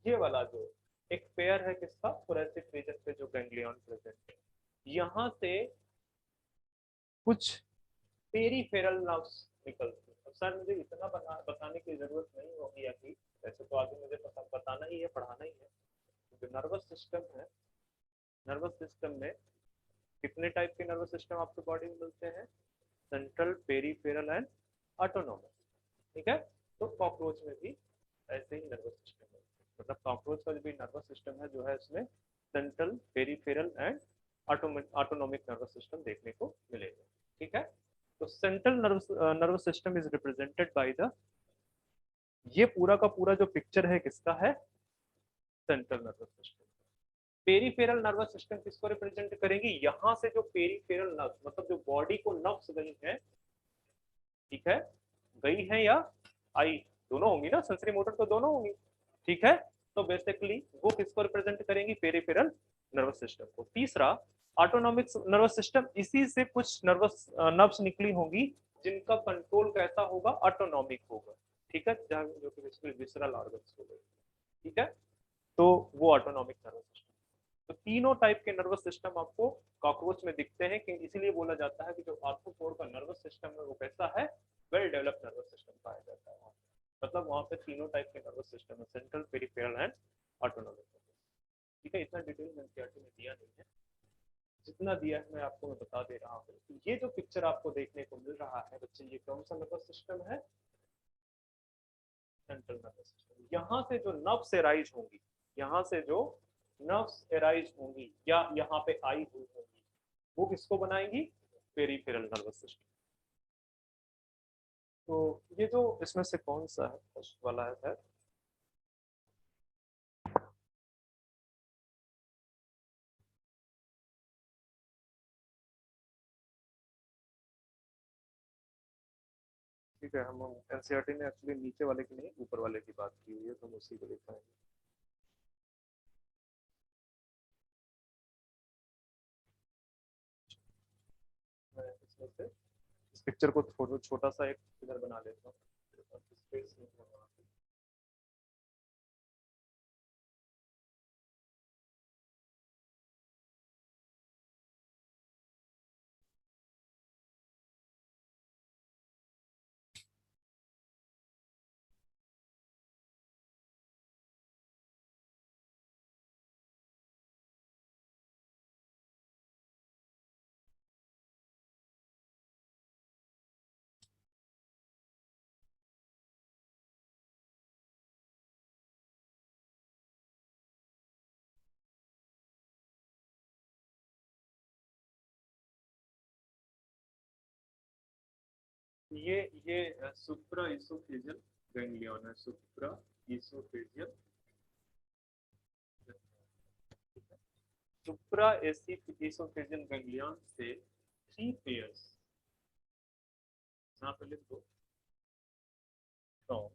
Speaker 1: ये वाला जो एक पेयर है किसका, थोरेसिक रीजन पे जो गैंग्लियन प्रेजेंट है, यहाँ से कुछ पेरीफेरल नर्व्स निकलती है। सर मुझे इतना बताने की जरूरत नहीं होगी अभी, वैसे तो आगे मुझे बताना ही है, पढ़ाना ही है। जो नर्वस सिस्टम है, नर्वस सिस्टम में कितने टाइप के नर्वस सिस्टम आपके बॉडी में मिलते हैं, सेंट्रल, पेरीफेरल एंड ऑटोनोमस, ठीक है। तो कॉकरोच में भी ऐसे ही नर्वस सिस्टम है, मतलब कॉकरोच का जो भी नर्वस सिस्टम है जो है इसमें central, peripheral and autonomic nervous system देखने को मिलेगा, ठीक है। तो central nervous system is represented by the, ये पूरा का पूरा जो पिक्चर है किसका है, central nervous system. Peripheral nervous system किसको रिप्रेजेंट करेंगे, यहां से जो पेरीफेरल नर्व मतलब जो बॉडी को नर्व्स गई है, ठीक है, गई है या आई, दोनों होंगी ना, सेंसरी मोटर तो दोनों होंगी, ठीक है। तो बेसिकली वो किसको रिप्रेजेंट करेंगी, पेरिफेरल नर्वस सिस्टम को। तीसरा ऑटोनॉमिक नर्वस सिस्टम, इसी से कुछ नर्वस नर्व्स निकली होंगी जिनका कंट्रोल कैसा होगा, ऑटोनॉमिक होगा, ठीक है, जहां जो कि बेसिकली विसरल ऑर्गन्स हो गए, ठीक है। तो वो ऑटोनॉमिक नर्वस सिस्टम। तो तीनों टाइप के नर्वस सिस्टम आपको कॉकरोच में दिखते हैं, कि इसीलिए बोला जाता है कि जो आर्थ्रोपोड का नर्वस सिस्टम है वो कैसा है, वेल डेवलप्ड नर्वस सिस्टम पाया जाता है। मतलब वहां पे तीनों टाइप के नर्वस सिस्टम है, सेंट्रल, पेरिफेरल एंड ऑटोनोमिक, ठीक है। इतना डिटेल में एनसीईआरटी में दिया नहीं है, जितना दिया है मैं आपको मैं बता दे रहा हूँ। तो ये जो पिक्चर आपको देखने को मिल रहा है बच्चे, ये कौन सा नर्वस सिस्टम है, सेंट्रल नर्वस सिस्टम। यहाँ से जो नर्व्स एराइज होंगी, यहाँ से जो नर्व्स एराइज होंगी या यहाँ पे आई हुई होंगी, वो किसको बनाएंगी, पेरिफेरल नर्वस सिस्टम। तो ये जो इसमें से कौन सा है, फर्स्ट वाला है, ठीक है। हम एनसीईआरटी ने एक्चुअली नीचे वाले की नहीं ऊपर वाले की बात की हुई है, तो हम उसी को लिखाएंगे। मैं इसमें से इस पिक्चर को थोड़ा छोटा सा एक इधर बना लेता हूँ, स्पेस नहीं है वहाँ पे। ये सुप्रा इसोफेजियल गैंग्लियन है, सुप्रा इसोफेजियल। सुप्रा इसोफेजियल गैंग्लियन से 3 पेयर्स, यहाँ पे लिख दो, from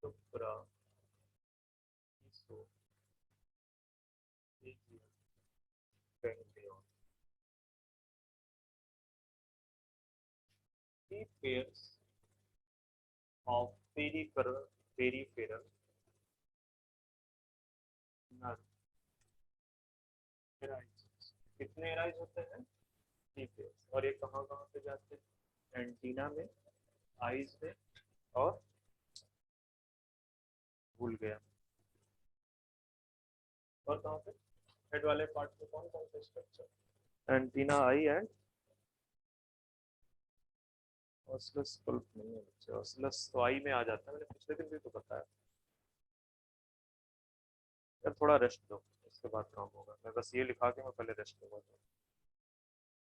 Speaker 1: supra oesophageal ganglion, 3 pairs of peripheral nerve arise। कितने एराइज होते हैं? 3 pairs। और ये कहाँ कहाँ पे जाते हैं? एंटीना में, आईज में, और भूल गया, और कहाँ पे? हेड वाले पार्ट में कौन कौन से structure? Antenna, eye and ocellus palp नहीं है बच्चे, ऑसलस तो आई में आ जाता है, मैंने पिछले दिन भी तो बताया यार। थोड़ा रेस्ट दो, उसके बाद काम होगा। मैं बस ये लिखा के मैं पहले रेस्ट लूंगा।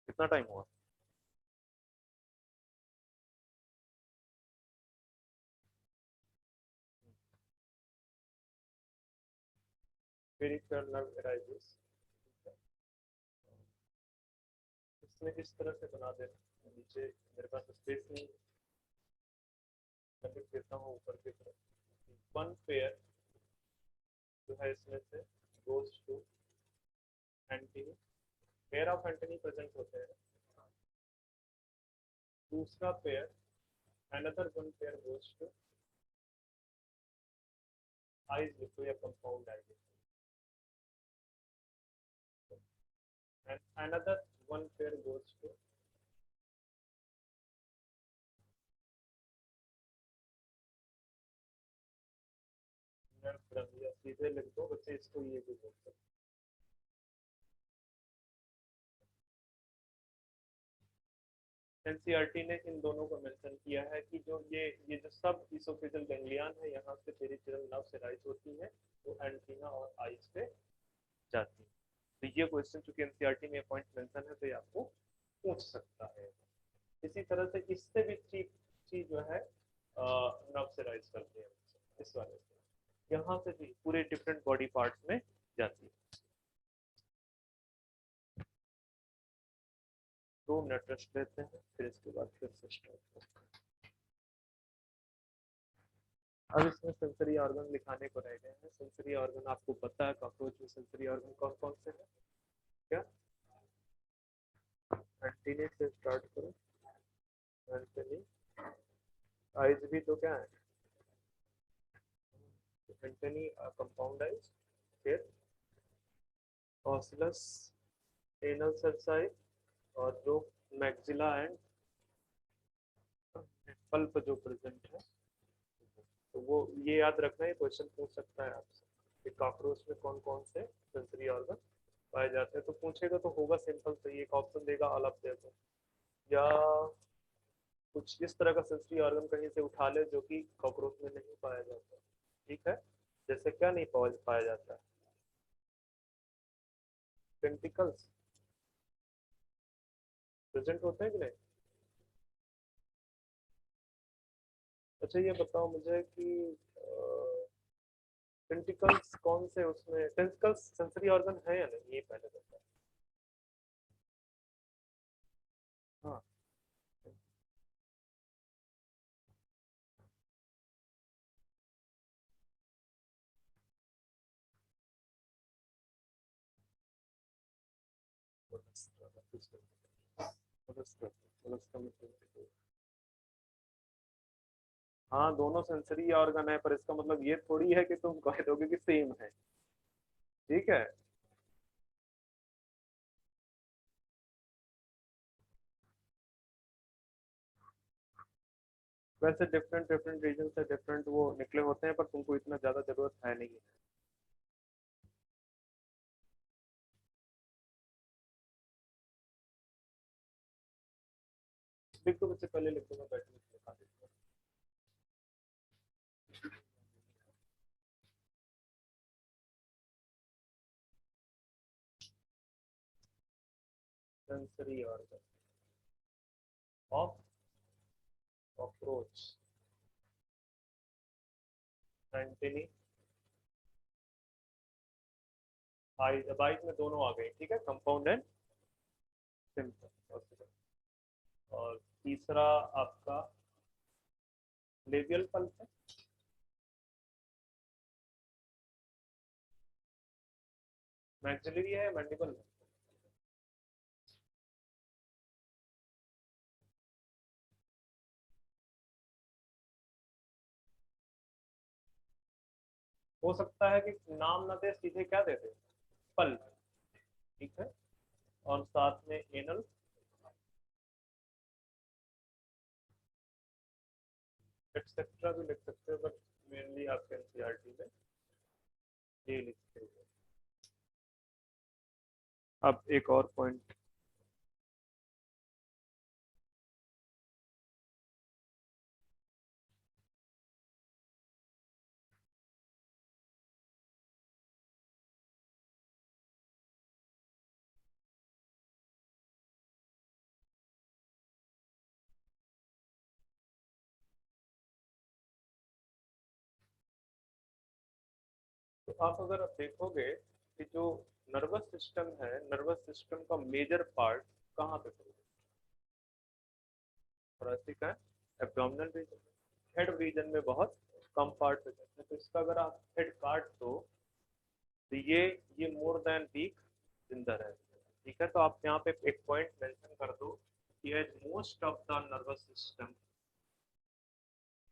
Speaker 1: कितना टाइम हुआ? पेरिफेरल नर्व अराइजेस, इसमें इस तरह से बना देना। नीचे मेरे पास स्पेस नहीं, मैं लिख देता हूँ ऊपर की तरफ। 1 पेयर जो है इसमें से goes to antennae, pair of antennae present होते हैं। दूसरा pair, another 1 pair goes to eyes लिखो या compound eyes, and another 1 pair goes to nerve, या सीधे लिख दो बच्चे इसको, ये भी बोलते हैं। एनसीईआरटी ने इन दोनों को मेंशन किया है कि जो ये जो सब इसोफेजियल गैंग्लियन है, यहाँ से पेरिफेरल नर्व से राइज होती है, तो एंटीना और आईज पे जाती है। तो ये क्वेश्चन चूंकि एनसीईआरटी में पॉइंट मेंशन है तो ये आपको पूछ सकता है। इसी तरह से इससे भी चीज जो है नर्व से राइज करते हैं, इस वाले से यहाँ से भी पूरे डिफरेंट बॉडी पार्ट्स में जाती है। 2 मिनट रेस्ट लेते हैं, फिर इसके बाद फिर से स्टार्ट करते हैं। अब इसमें सेंसरी ऑर्गन लिखाने को रह गए हैं। सेंसरी ऑर्गन आपको पता है कॉकरोच में सेंसरी ऑर्गन कौन कौन से हैं क्या? एंटीनी से स्टार्ट करो, एंटीनी, आइज भी तो क्या है? एंटीनी कंपाउंड आइज, फिर ऑसिलस, एनल सेल्साई, और जो मैक्सिला एंड पल्प जो प्रेजेंट है, तो वो ये याद रखना है, क्वेश्चन पूछ सकता है आपसे कि कॉकरोच में कौन कौन से सेंसरी ऑर्गन पाए जाते हैं। तो पूछेगा तो होगा सिंपल, तो एक ऑप्शन देगा ऑल ऑफ देम, या कुछ इस तरह का सेंसरी ऑर्गन कहीं से उठा ले जो कि कॉकरोच में नहीं पाया जाता। ठीक है, जैसे क्या नहीं पाया जाता है? टेंटिकल्स प्रेजेंट होते हैं कि नहीं? अच्छा ये बताओ मुझे कि टेंटिकल्स कौन से, उसमें टेंटिकल्स सेंसरी ऑर्गन है या नहीं, ये पहले बताओ। हाँ, हाँ दोनों सेंसरी ऑर्गन है, पर इसका मतलब ये थोड़ी है कि तुम कह दोगे कि सेम है। ठीक है, वैसे डिफरेंट डिफरेंट रीजन से डिफरेंट वो निकले होते हैं, पर तुमको इतना ज्यादा जरूरत है नहीं। लिख दो बच्चे, पहले लिख दो, मैं बैठ के दिखा देता हूँ। Sensory organ, of cockroach Antony bike में दोनों आ गए, ठीक है, कंपाउंड एंड सिंपल। और तीसरा आपका लेबियल पल्प है। मैक्सिलरी है, मैंडिबल है। हो सकता है कि नाम ना दे, सीधे क्या दे दे, पल्प, ठीक है। और साथ में एनल एक्सेट्रा भी लिख सकते हो, बट मेनली आपके एनसीईआरटी में ये लिखते हुए। अब एक और पॉइंट, तो आप अगर आप देखोगे कि जो नर्वस सिस्टम है, नर्वस सिस्टम का मेजर पार्ट कहाँ पे पड़ेगा, थोरेसिक है, एब्डोमिनल रीजन, हेड रीजन में बहुत कम पार्ट पे जाते हैं। तो इसका अगर आप हेड काट दो तो ये मोर देन वीक जिंदा रहते हैं, ठीक है। तो आप यहाँ पे एक पॉइंट मेंशन कर दो कि most of the nervous system,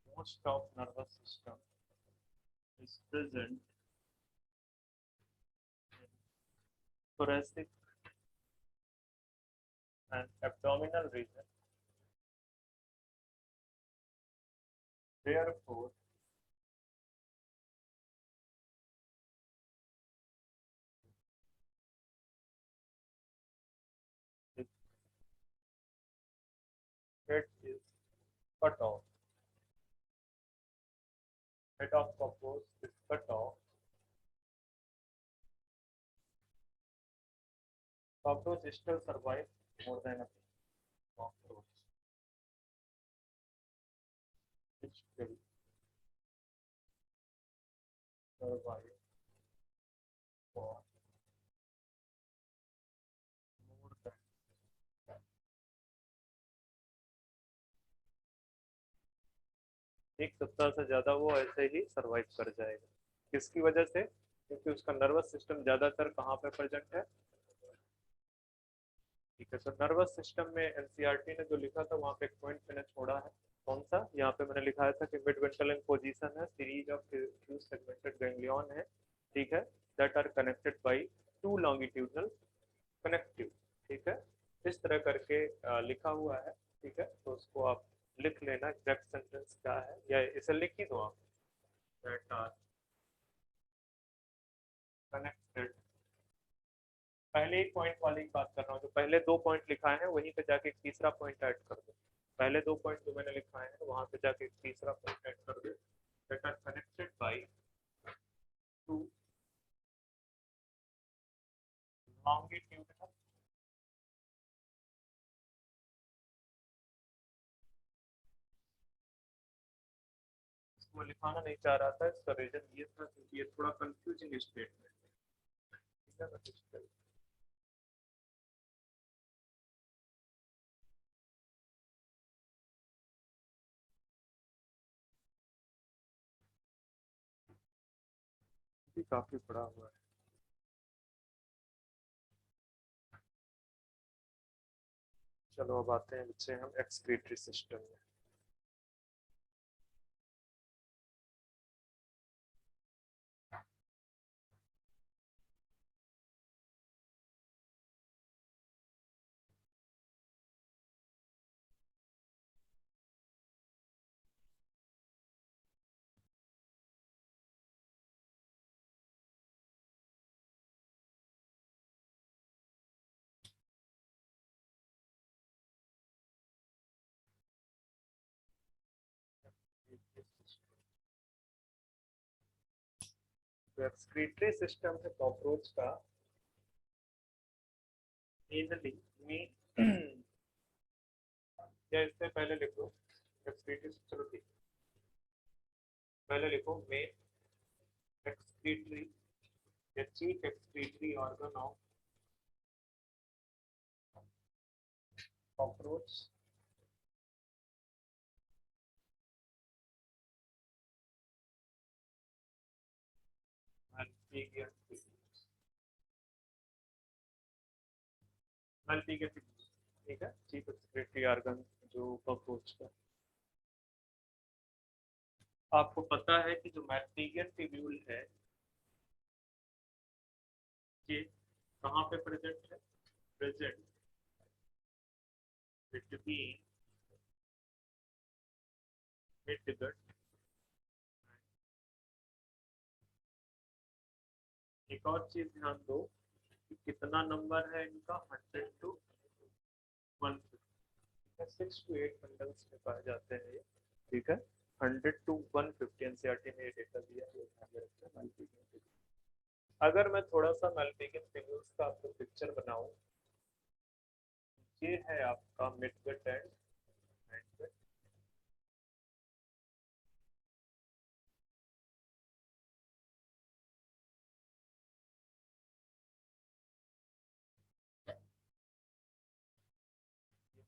Speaker 1: most of nervous system is present thoracic and abdominal region, therefore the head is cut off, head of cockroach is cut off, cockroach still survive more than a cockroach still survive for more than एक सप्ताह से ज्यादा वो ऐसे ही सरवाइव कर जाएगा। किसकी वजह से? क्योंकि उसका नर्वस सिस्टम ज्यादातर कहाँ पे प्रेजेंट है, ठीक है। सर नर्वस सिस्टम में एनसीईआरटी ने जो लिखा था वहाँ पे एक पॉइंट मैंने छोड़ा है, कौन सा, यहाँ पे मैंने लिखाया था कि मिड वेंट्रल पोजीशन है, series of few segmented ganglion है, ठीक है, that are connected by two longitudinal connective, ठीक है। इस तरह करके लिखा हुआ है, ठीक है। तो उसको आप लिख लेना, एग्जैक्ट सेंटेंस क्या है, या इसे लिख ही दो आप, दैट आर कनेक्टेड। पहले एक पॉइंट वाली बात कर रहा हूँ, जो पहले दो पॉइंट लिखा है वहीं पे जाके एक तीसरा पॉइंट ऐड कर दो। पहले दो पॉइंट जो मैंने लिखा है वहां पे जाके एक तीसरा पॉइंट ऐड कर दो, that are connected by two longitudinal, इसको लिखाना नहीं चाह रहा था, इसका रीजन ये था क्योंकि ये थोड़ा कंफ्यूजिंग स्टेटमेंट है, ठीक है ना। भी काफी बड़ा हुआ है। चलो अब आते हैं बच्चे हम एक्सक्रीटरी सिस्टम में। तो एक्सक्रीटरी सिस्टम है कॉकरोच का, मेनली या इससे पहले लिखो एक्सक्रीटरी, चलो ठीक, पहले लिखो मेन एक्सक्रीटरी या chief excretory organ of cockroach Malpighian, Malpighian, ठीक है, चीफ एक्सक्रीटरी ऑर्गन जो कॉकरोच का। आपको पता है कि जो मैक्टीरियल ट्यूब्यूल है ये कहाँ पे प्रेजेंट है? Present between midgut. एक और चीज ध्यान दो कि कितना नंबर है इनका, 100 to 150, 6 to 8 बंडल्स में पाए जाते हैं ये, ठीक है। 100 to 150 एनसीईआरटी में ये डेटा दिया है, ध्यान में रखना। अगर मैं थोड़ा सा मैल्पिगन ट्यूब्यूल्स का आपको पिक्चर बनाऊं, ये है आपका मिडगट एंड हैंडगट।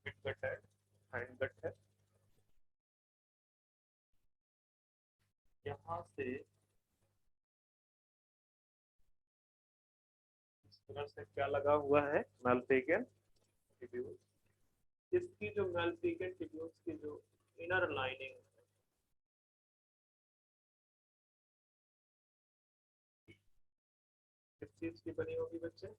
Speaker 1: मिडगट एंड हैंडगट है। यहाँ से इस तरह से क्या लगा हुआ है, मैल्पिगन ट्यूब्यूल। इसकी जो मैल्पिगन ट्यूब्यूल्स की जो इनर लाइनिंग किस चीज की बनी होगी बच्चे?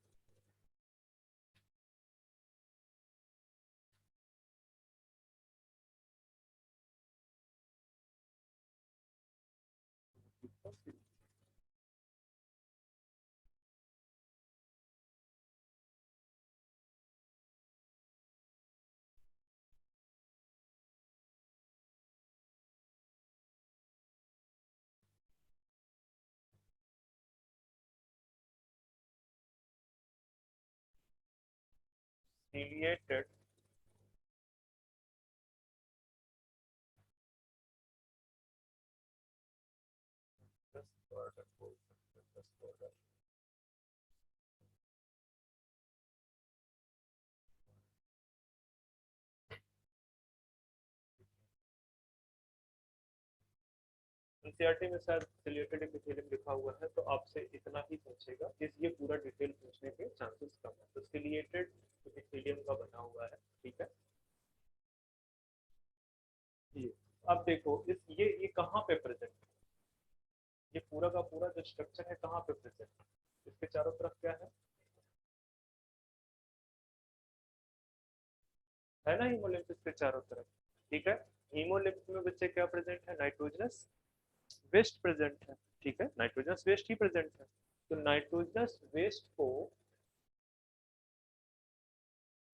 Speaker 1: ciliated dust border बोल सकते हैं, dust border। एनसीईआरटी में शायद सिलिएटेड एपिथेलियम लिखा हुआ है, तो आपसे इतना ही पूछेगा, इस ये पूरा डिटेल पूछने के चांसेस कम है। तो सिलिएटेड एपिथेलियम का बना हुआ है, ठीक है। ये अब देखो इस ये कहाँ पे प्रेजेंट है, ये पूरा का पूरा जो स्ट्रक्चर है कहाँ पे प्रेजेंट है? इसके चारों तरफ क्या है ना, हीमोलिम्फस के चारों तरफ, ठीक है। हीमोलिम्फ में बच्चे क्या प्रेजेंट है? नाइट्रोजनस वेस्ट प्रेजेंट है, ठीक है, नाइट्रोजनस वेस्ट ही प्रेजेंट है। तो नाइट्रोजनस वेस्ट को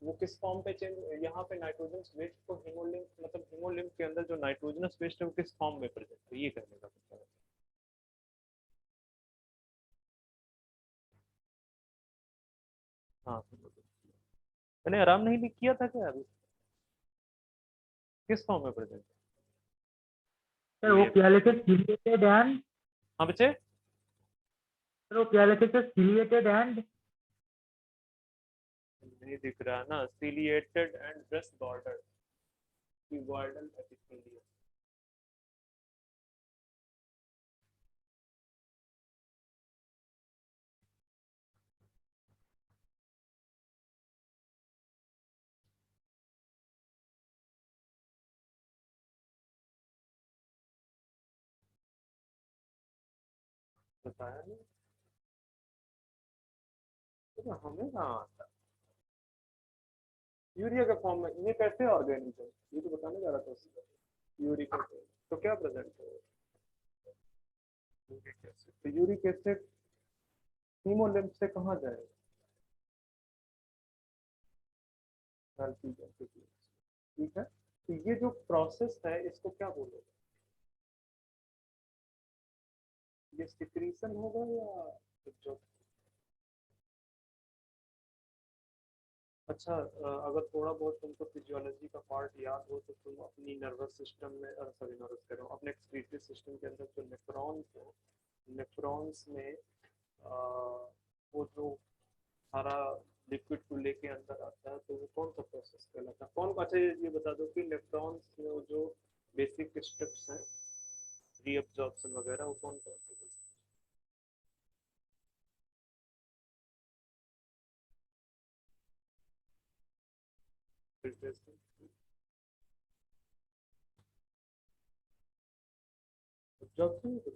Speaker 1: वो किस फॉर्म पे चेंज, यहाँ पे नाइट्रोजनस वेस्ट को हीमोलिम्फ मतलब हीमोलिम्फ के अंदर जो नाइट्रोजनस वेस्ट है वो किस फॉर्म में प्रेजेंट है, ये करने का मतलब है। हाँ, मैंने आराम नहीं भी किया था क्या अभी? किस फॉर्म में प्रेजेंट
Speaker 2: सर
Speaker 1: है
Speaker 2: वो
Speaker 1: ये?
Speaker 2: क्या लिखे, सिलिएटेड एंड,
Speaker 1: हाँ बच्चे,
Speaker 2: सर वो क्या लिखे सर, सिलिएटेड एंड,
Speaker 1: नहीं दिख रहा ना, ciliated and breast border cuboidal epithelium. बताया नहीं तो हमें कहाँ आता यूरिया के फॉर्म में, ये कैसे ऑर्गेनिज्म, ये तो बताने जा रहा था उससे। यूरिक एसिड तो क्या प्रेजेंट है? यूरिक एसिड, तो यूरिक एसिड हीमोलिम्फ से कहाँ जाएगा? ठीक है, तो ये जो प्रोसेस है इसको क्या बोलोगे? ये सिक्रीशन होगा या जो अच्छा, अगर थोड़ा बहुत तुमको फिजियोलॉजी का पार्ट याद हो तो तुम अपनी नर्वस सिस्टम में, सॉरी नर्वस कह रहा हूँ, अपने एक्सक्रीटरी सिस्टम के अंदर जो नेफ्रॉन्स हो, नेफ्रॉन्स में वो जो सारा लिक्विड को लेके अंदर आता है, तो वो कौन सा प्रोसेस कहलाता है? कौन? अच्छा ये बता दो कि नेफ्रॉन्स में वो जो बेसिक स्टेप्स हैं रीअब्जॉर्प्शन वगैरह, वो कौन कौन से? एब्जॉर्प्शन कुछ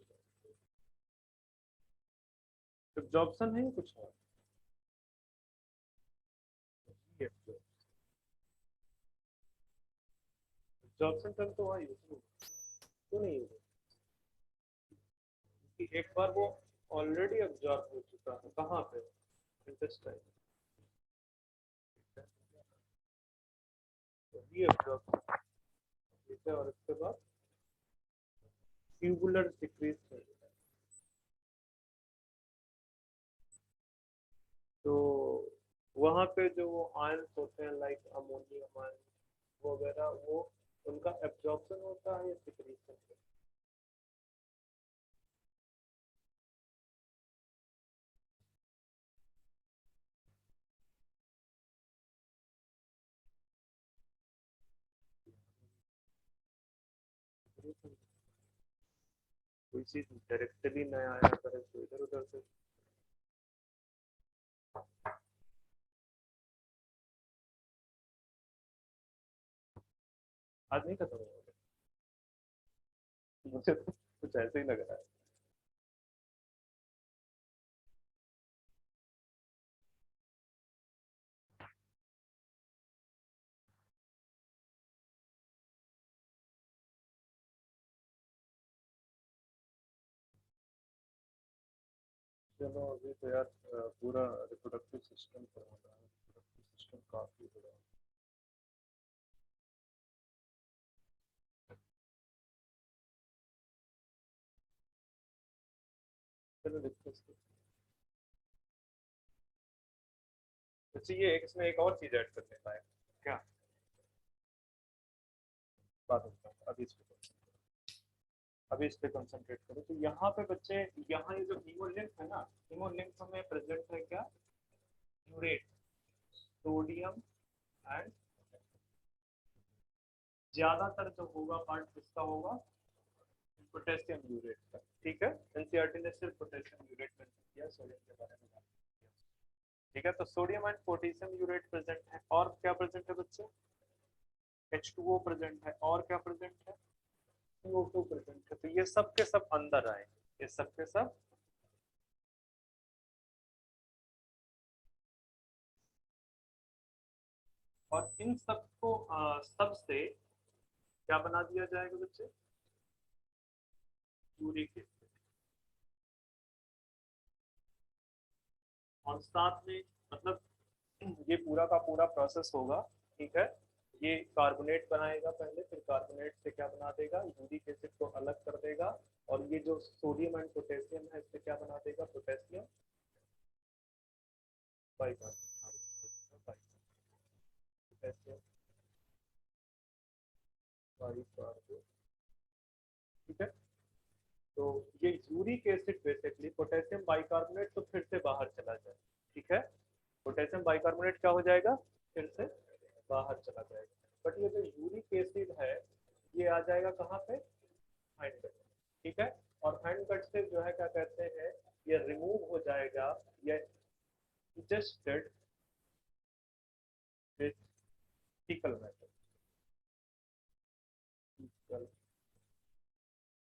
Speaker 1: एब्जॉर्प्शन है कुछ और? एब्जॉर्प्शन टर्म तो वहाँ यूज नहीं, क्यों नहीं यूज? कि एक बार वो ऑलरेडी एब्जॉर्ब हो चुका है, कहाँ पे? इंटेस्टाइन। रीअब्जॉर्प्शन, ठीक है, और उसके बाद ट्यूबुलर सिक्रीशन। तो वहाँ पे जो वो आयंस होते हैं लाइक अमोनियम आयन वगैरह, वो उनका एब्जॉर्प्शन होता है या सिक्रीशन? कोई चीज डायरेक्टली न आया करे तो इधर उधर से। आज नहीं खत्म होगा? मुझे तो कुछ ऐसे ही लग रहा है। चलो अभी तो यार पूरा रिप्रोडक्टिव सिस्टम पर हो रहा है, रिप्रोडक्टिव सिस्टम काफी बड़ा है। चलो डिस्कस करते हैं। अच्छा ये इसमें एक और चीज ऐड करने का है क्या? बात होता है अभी इस पे, अभी इस पे कंसंट्रेट करो। तो यहाँ पे बच्चे, यहाँ ये जो हीमोलिंफ है ना, हीमोलिंफ में प्रेजेंट है क्या? यूरेट, सोडियम एंड, ज्यादातर जो होगा पार्ट किसका होगा? पोटेशियम यूरेट का। ठीक है, एनसीईआरटी ने सिर्फ पोटेशियम यूरेट मेंशन किया, सोडियम के बारे में बात किया। ठीक है, तो sodium and potassium urate present है, और क्या प्रेजेंट है बच्चे? H2O प्रेजेंट है, और क्या प्रेजेंट है? CO2 प्रेजेंट है। तो ये सब के सब अंदर आए, ये सब के सब, और इन सबको सब से क्या बना दिया जाएगा बच्चे? Uric acid. और साथ में मतलब ये पूरा का पूरा प्रोसेस होगा, ठीक है। ये कार्बोनेट बनाएगा पहले, फिर कार्बोनेट से क्या बना देगा? यूरिक एसिड को अलग कर देगा, और ये जो सोडियम एंड पोटेशियम है इससे क्या बना देगा? Potassium bicarbonate, potassium bicarbonate. ठीक है, तो ये uric acid basically potassium bicarbonate तो फिर से बाहर चला जाए, ठीक है। पोटेशियम बाइकार्बोनेट क्या हो जाएगा? फिर से बाहर चला जाएगा। बट ये जो यूरिक एसिड है ये आ जाएगा कहाँ पे? हैंड कट, ठीक है। और हैंड कट से जो है क्या कहते हैं, ये रिमूव हो जाएगा, ये ingested with faecal matter.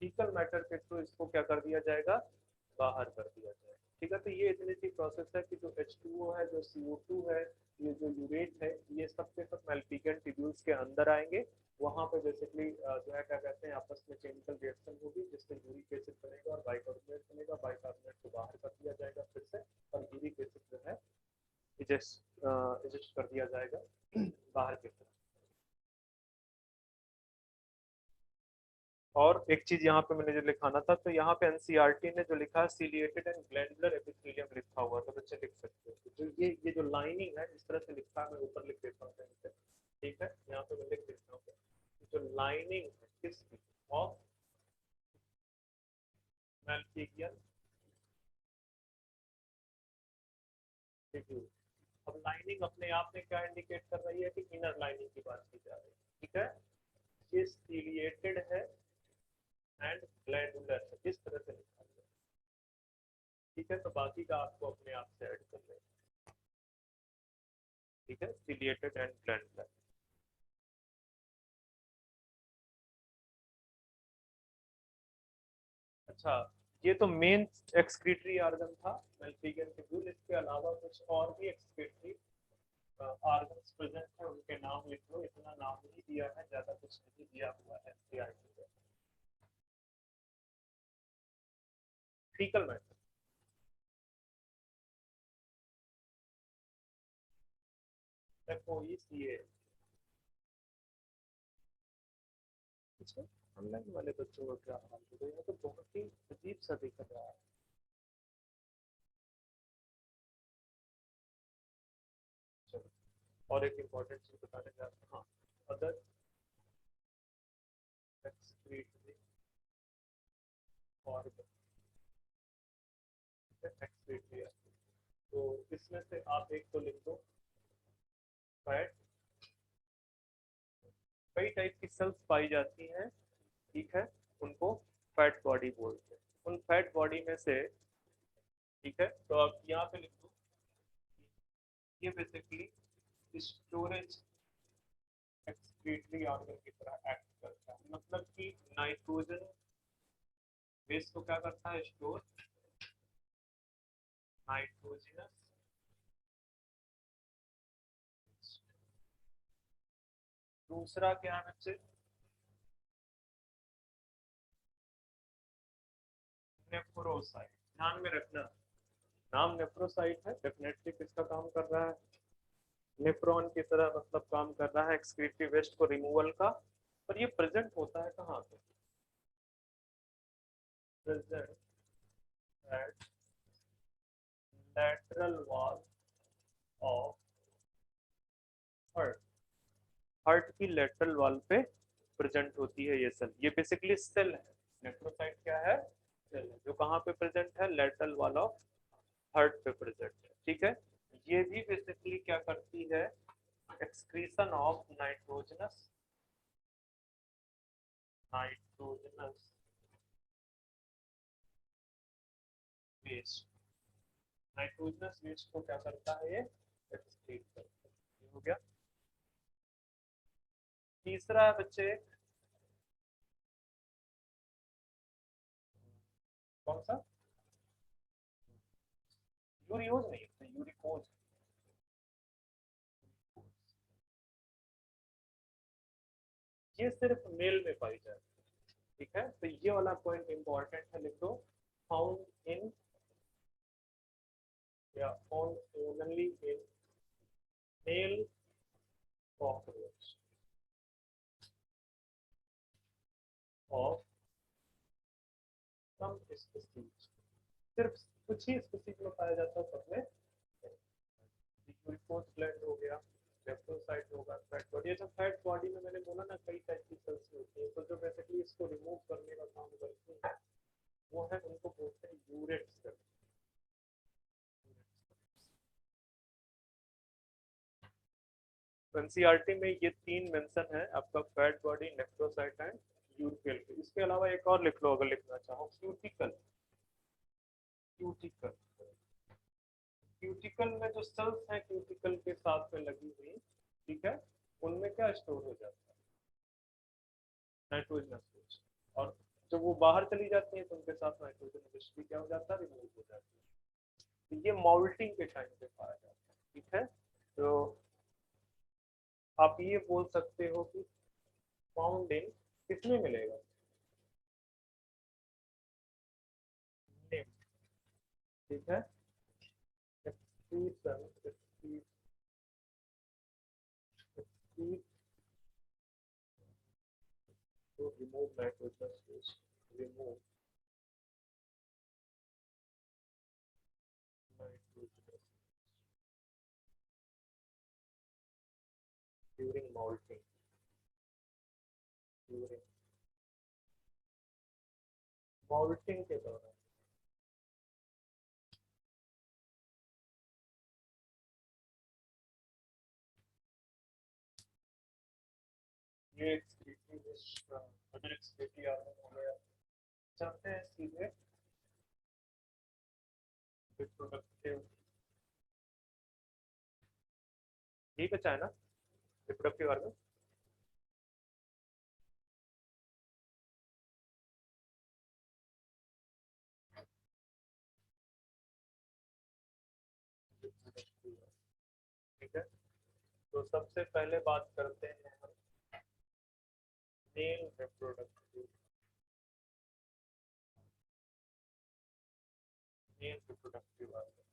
Speaker 1: Faecal matter के थ्रू इसको क्या कर दिया जाएगा? बाहर कर दिया जाएगा। ठीक है, तो ये इतनी सी प्रोसेस है कि जो H2O है, जो CO2 है, ये जो यूरेट है, ये सब के सब मेल्पिगन ट्यूब्यूल्स के अंदर आएंगे। वहां पे बेसिकली जो है क्या कहते हैं, आपस में केमिकल रिएक्शन होगी जिससे यूरिक एसिड बनेगा और बाइकार्बोनेट बनेगा। बाइकार्बोनेट को बाहर कर दिया जाएगा फिर से, और यूरिक एसिड जो है इजेक्ट कर दिया जाएगा बाहर की तरफ। और एक चीज यहाँ पे मैंने जो लिखाना था, तो यहाँ पे एनसीईआरटी ने जो लिखा है सिलिएटेड एंड ग्लैंडुलर एपिथेलियम लिखा हुआ, तो बच्चे लिख सकते हैं। तो ये जो लाइनिंग है इस तरह से लिखा है, मैं ऊपर लिख देता हूँ कहीं पे, ठीक है, यहाँ पे मैं लिख देता हूँ जो लाइनिंग है किसकी, ऑफ मैल्पिगियन ट्यूब्यूल। अब लाइनिंग अपने आप में क्या इंडिकेट कर रही है कि इनर लाइनिंग की बात की जा रही है, ठीक है। ये सिलिएटेड है एंड ग्लैंडुलर है, इस तरह से लिखा है, ठीक है। तो बाकी का आपको अपने आप से ऐड कर लेना, ठीक है, सिलिएटेड एंड ग्लैंडुलर। अच्छा, ये तो मेन एक्सक्रीटरी ऑर्गन था मैल्पिगियन ट्यूब्यूल। इसके अलावा कुछ और भी एक्सक्रीटरी ऑर्गन्स प्रेजेंट है, उनके नाम लिख लो, इतना नाम नहीं दिया है, ज्यादा कुछ नहीं दिया हुआ है एनसीईआरटी में। Faecal matter, FOECA। अच्छा, ऑनलाइन वाले बच्चों का क्या हाल है, ये तो बहुत ही अजीब सा दिख रहा है। चलो, और एक इम्पोर्टेंट चीज बताने जा रहा हूँ, हाँ, अदर एक्सक्रीटरी ऑर्गन, एक्सक्रीटरी, तो इसमें से आप एक तो लिख दो फैट। कई टाइप की सेल्स पाई जाती हैं, ठीक है, उनको फैट बॉडी बोलते हैं। उन फैट बॉडी में से, ठीक है, तो आप यहाँ पे लिख दो, ये बेसिकली स्टोरेज एक्सक्रीटरी ऑर्गन की तरह एक्ट करता है। मतलब कि नाइट्रोजन बेस को क्या करता है, स्टोर नाइट्रोजनस। दूसरा क्या है बच्चे, नेफ्रोसाइट। ध्यान में रखना, नाम नेफ्रोसाइट है, डेफिनेटली किसका काम कर रहा है, नेफ्रॉन की तरह मतलब काम कर रहा है एक्सक्रीटरी वेस्ट को रिमूवल का। पर ये प्रेजेंट होता है कहाँ पे, present at lateral wall of heart। Heart की लेटरल वॉल पे प्रेजेंट होती है ये सेल। ये बेसिकली सेल है, नेफ्रोसाइट क्या है, सेल है, जो कहाँ पे प्रेजेंट है, लेटरल वॉल ऑफ हार्ट पे प्रेजेंट है, ठीक है। ये भी बेसिकली क्या करती है, excretion of nitrogenous nitrogenous waste. Nitrogenous waste को क्या करता है, ये एक्सक्रीट करता है। हो गया। तीसरा है बच्चे, कौन सा, यूरियोज नहीं होता, यूरिकोज। ये सिर्फ मेल में पाई जाती है, ठीक है। तो ये वाला पॉइंट इंपॉर्टेंट है, लिख दो, फाउंड इन या found only in male cockroach of some species. सिर्फ कुछ ही स्पीसीज में पाया जाता है, सब में। यूरिकोज ग्लैंड हो गया, लेप्टोसाइट होगा, फैट बॉडी। ये जो फैट बॉडी में मैंने बोला ना कई टाइप की सेल्स होती है, तो जो बेसिकली इसको रिमूव करने का काम करती है वो है, उनको बोलते हैं यूरेट सेल। एनसीईआरटी में ये तीन मेंशन है आपका, फैट बॉडी, नेफ्रोसाइट एंड यूरिकल। इसके अलावा एक और लिख लो अगर लिखना चाहो, क्यूटिकल। क्यूटिकल, क्यूटिकल में जो सेल्स हैं क्यूटिकल के साथ में लगी हुई, ठीक है, उनमें क्या स्टोर हो जाता है, नाइट्रोजन। और जब वो बाहर चली जाती है तो उनके साथ नाइट्रोजन भी क्या हो जाता है, रिमूव हो जाती है। तो ये मॉल्टिंग के टाइम पे पाया जाता है, ठीक है। तो आप ये बोल सकते हो कि फाउंड इन किसमें मिलेगा, नेम, ठीक है, excretion, to remove nitrogenous waste. Remove nitrogenous during malting. During malting के दौरान ये अगर एक्सक्रीटी हो गया, चलते हैं सीधे रिप्रोडक्टिव। ठीक बचा है ना रिप्रोडक्टिव ऑर्गन। ठीक है, तो सबसे पहले बात करते हैं हम male reproductive. Male reproductive organ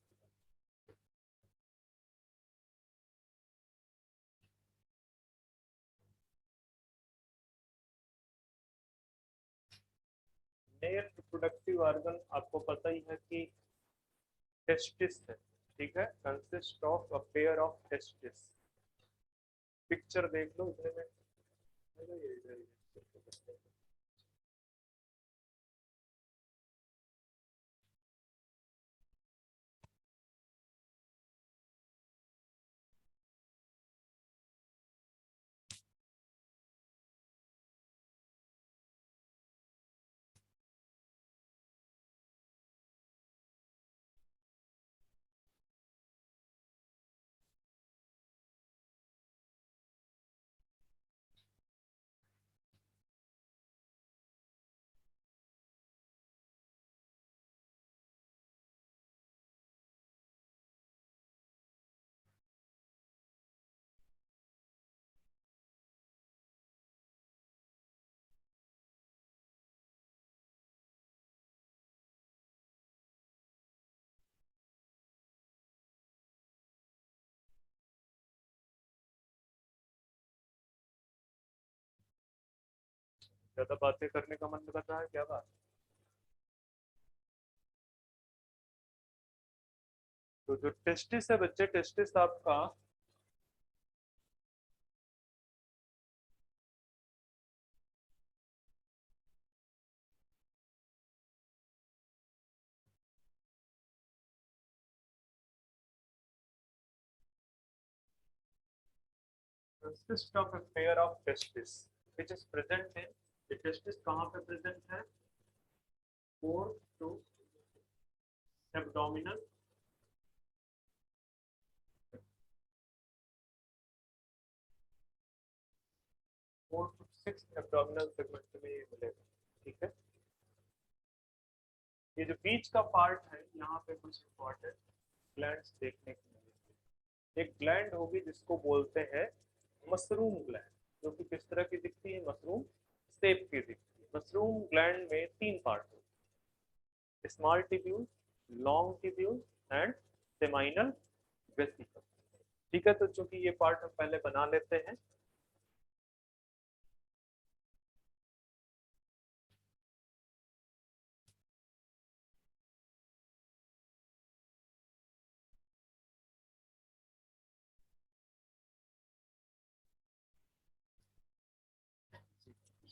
Speaker 1: male reproductive organ आपको पता ही है कि टेस्टिस है। ठीक है, consist of a pair of testis. Picture देख लो इतने में। ज्यादा बातें करने का मन कर रहा है क्या बात? तो जो टेस्टिस है बच्चे, टेस्टिस आपका consist of a pair of testis which is present in the testis। कहाँ पे present है? 4 to abdominal 4 to 6 abdominal segment में ये मिलेगा। ठीक है, ये जो बीच का पार्ट है यहाँ पे कुछ इंपॉर्टेंट ग्लैंड्स देखने को मिलेंगे। एक ग्लैंड होगी जिसको बोलते हैं मशरूम ग्लैंड, जो कि किस तरह की दिखती है? मशरूम शेप की दिखती है। मशरूम ग्लैंड में 3 पार्ट होते हैं, small tubule, long tubule and seminal vesicle. ठीक है, तो चूंकि ये पार्ट हम पहले बना लेते हैं।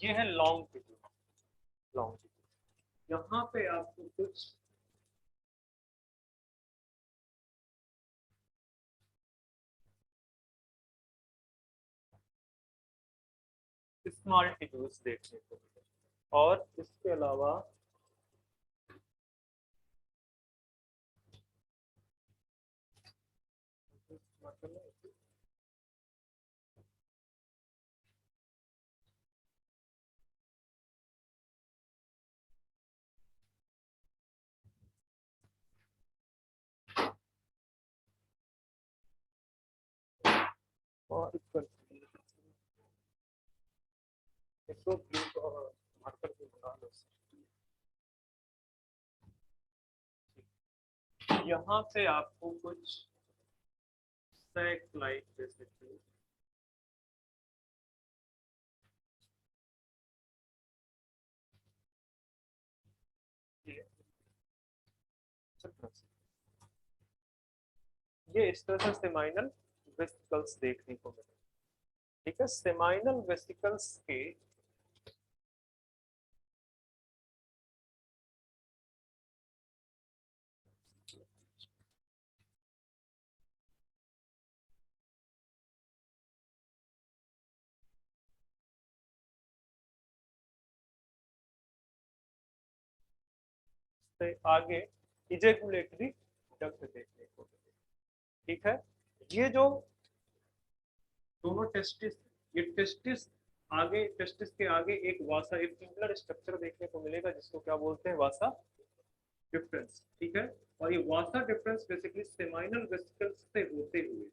Speaker 1: ये है लॉन्ग ट्यूब्यूल। लॉन्ग ट्यूब्यूल यहाँ पे आपको कुछ स्मॉल ट्यूब्यूल्स देखने को मिले, और इसके अलावा और इसको ब्लू मार्कर भी बना लो। यहाँ पे आपको कुछ सैक लाइक जैसे ये इस तरह से सेमाइनल वेसिकल्स देखने को मिले। ठीक है, सेमाइनल वेसिकल्स के से आगे इजैकुलेटरी डक्ट देखने को मिले। ठीक है, ये जो दोनों टेस्टिस, ये टेस्टिस आगे, टेस्टिस के आगे एक वासा, एक ट्यूबुलर स्ट्रक्चर देखने को मिलेगा जिसको क्या बोलते हैं, वासा डिफरेंस। ठीक है, और ये वासा डिफरेंस बेसिकली सेमाइनल वेसिकल्स से होते हुए,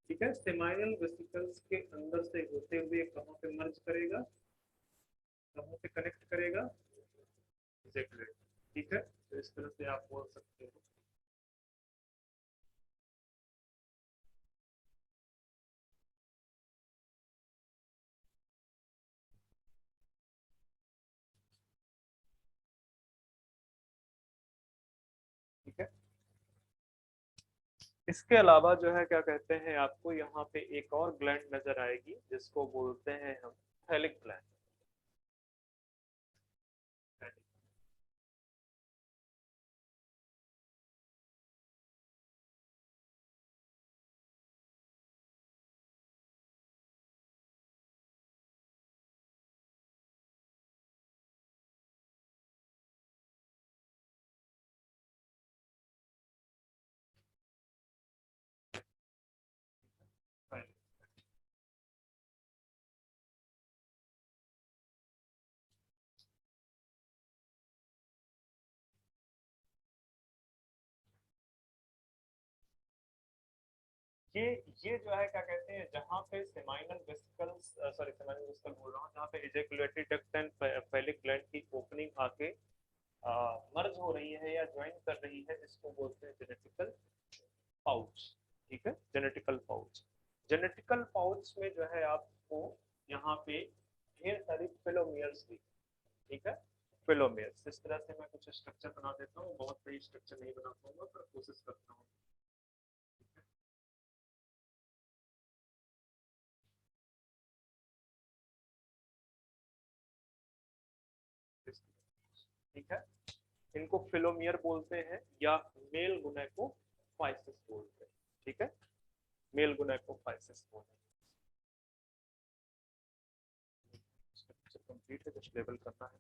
Speaker 1: ठीक है, सेमाइनल वेसिकल्स के अंदर से होते हुए कहां पे मर्ज करेगा, कहां पे कनेक्ट करेगा, इजैकुलेट। ठीक है, तो इस तरह से आप बोल सकते हो। ठीक है, इसके अलावा जो है क्या कहते हैं, आपको यहाँ पे एक और ग्लैंड नजर आएगी जिसको बोलते हैं हम थैलिक ग्लैंड। ये ये जो है क्या कहते हैं, जहाँ पे seminal vesicles, sorry seminal vesicle बोल रहा हूँ, जहाँ पे इजैकुलेटरी डक्ट एंड फेलिक ग्लैंड की ओपनिंग आके मर्ज हो रही है या ज्वाइन कर रही है, जिसको बोलते हैं जेनेटिकल पाउच। ठीक है, जेनेटिकल पाउच। जेनेटिकल पाउच में जो है आपको यहाँ पे ढेर सारी फिलोमियर्स दिख, ठीक है, फिलोमियर्स। इस तरह से मैं कुछ स्ट्रक्चर बना देता हूँ, बहुत सही स्ट्रक्चर नहीं बना पाऊंगा पर कोशिश करता हूँ। ठीक है, इनको फिलोमियर बोलते हैं या मेल गुनैकोफाइसिस बोलते हैं। ठीक है, मेल गुनैकोफाइसिस बोलते हैं। कंप्लीट है, कुछ लेवल करना है।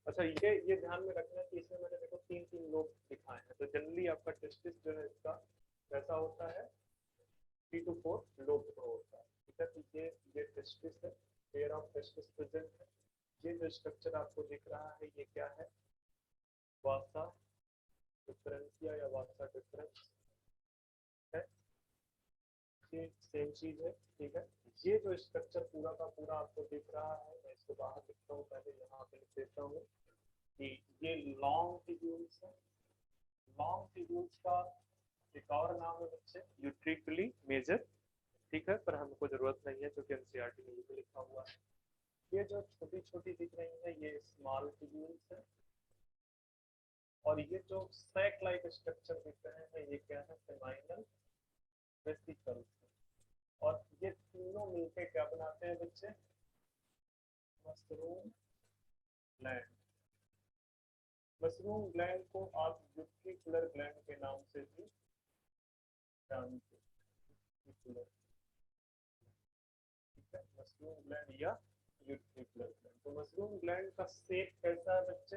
Speaker 1: अच्छा, ये ध्यान में रखना कि इसमें मैंने देखो तीन तीन लोग दिखाए हैं, तो जनरली आपका टेस्टिस जो है इसका कैसा होता है, 3 to 4 लोब का होता है। ठीक है, तो ये टेस्टिस है, पेयर ऑफ टेस्टिस प्रेजेंट है। ये जो स्ट्रक्चर आपको दिख रहा है ये क्या है, वासा डिफरेंशिया या वासा डिफरेंस है, ये सेम चीज है। ठीक है, ये जो स्ट्रक्चर पूरा का पूरा आपको दिख रहा है, मैं इसको बाहर लिखता हूँ, पहले यहाँ पे लिख देता हूँ कि ये लॉन्ग ट्यूब्यूल्स है। लॉन्ग ट्यूब्यूल्स का एक और नाम है बच्चे यूट्रिकली मेजर। ठीक है, पर हमको जरूरत नहीं है क्योंकि एनसीईआरटी में ये लिखा हुआ है। ये जो छोटी छोटी दिख रही है ये स्मॉल ट्यूब्यूल्स है, और ये जो सैक लाइक स्ट्रक्चर दिख रहे हैं ये क्या है, सेमाइनल वेसिकल्स। और ये तीनों मिलकर क्या बनाते हैं बच्चे, मशरूम ग्लैंड। मशरूम ग्लैंड को आप यूट्रिकुलर ग्लैंड के नाम से भी जानते हैं। मशरूम ग्लैंड या यूट्रिकुलर ग्लैंड। तो मशरूम ग्लैंड का शेप कैसा है बच्चे,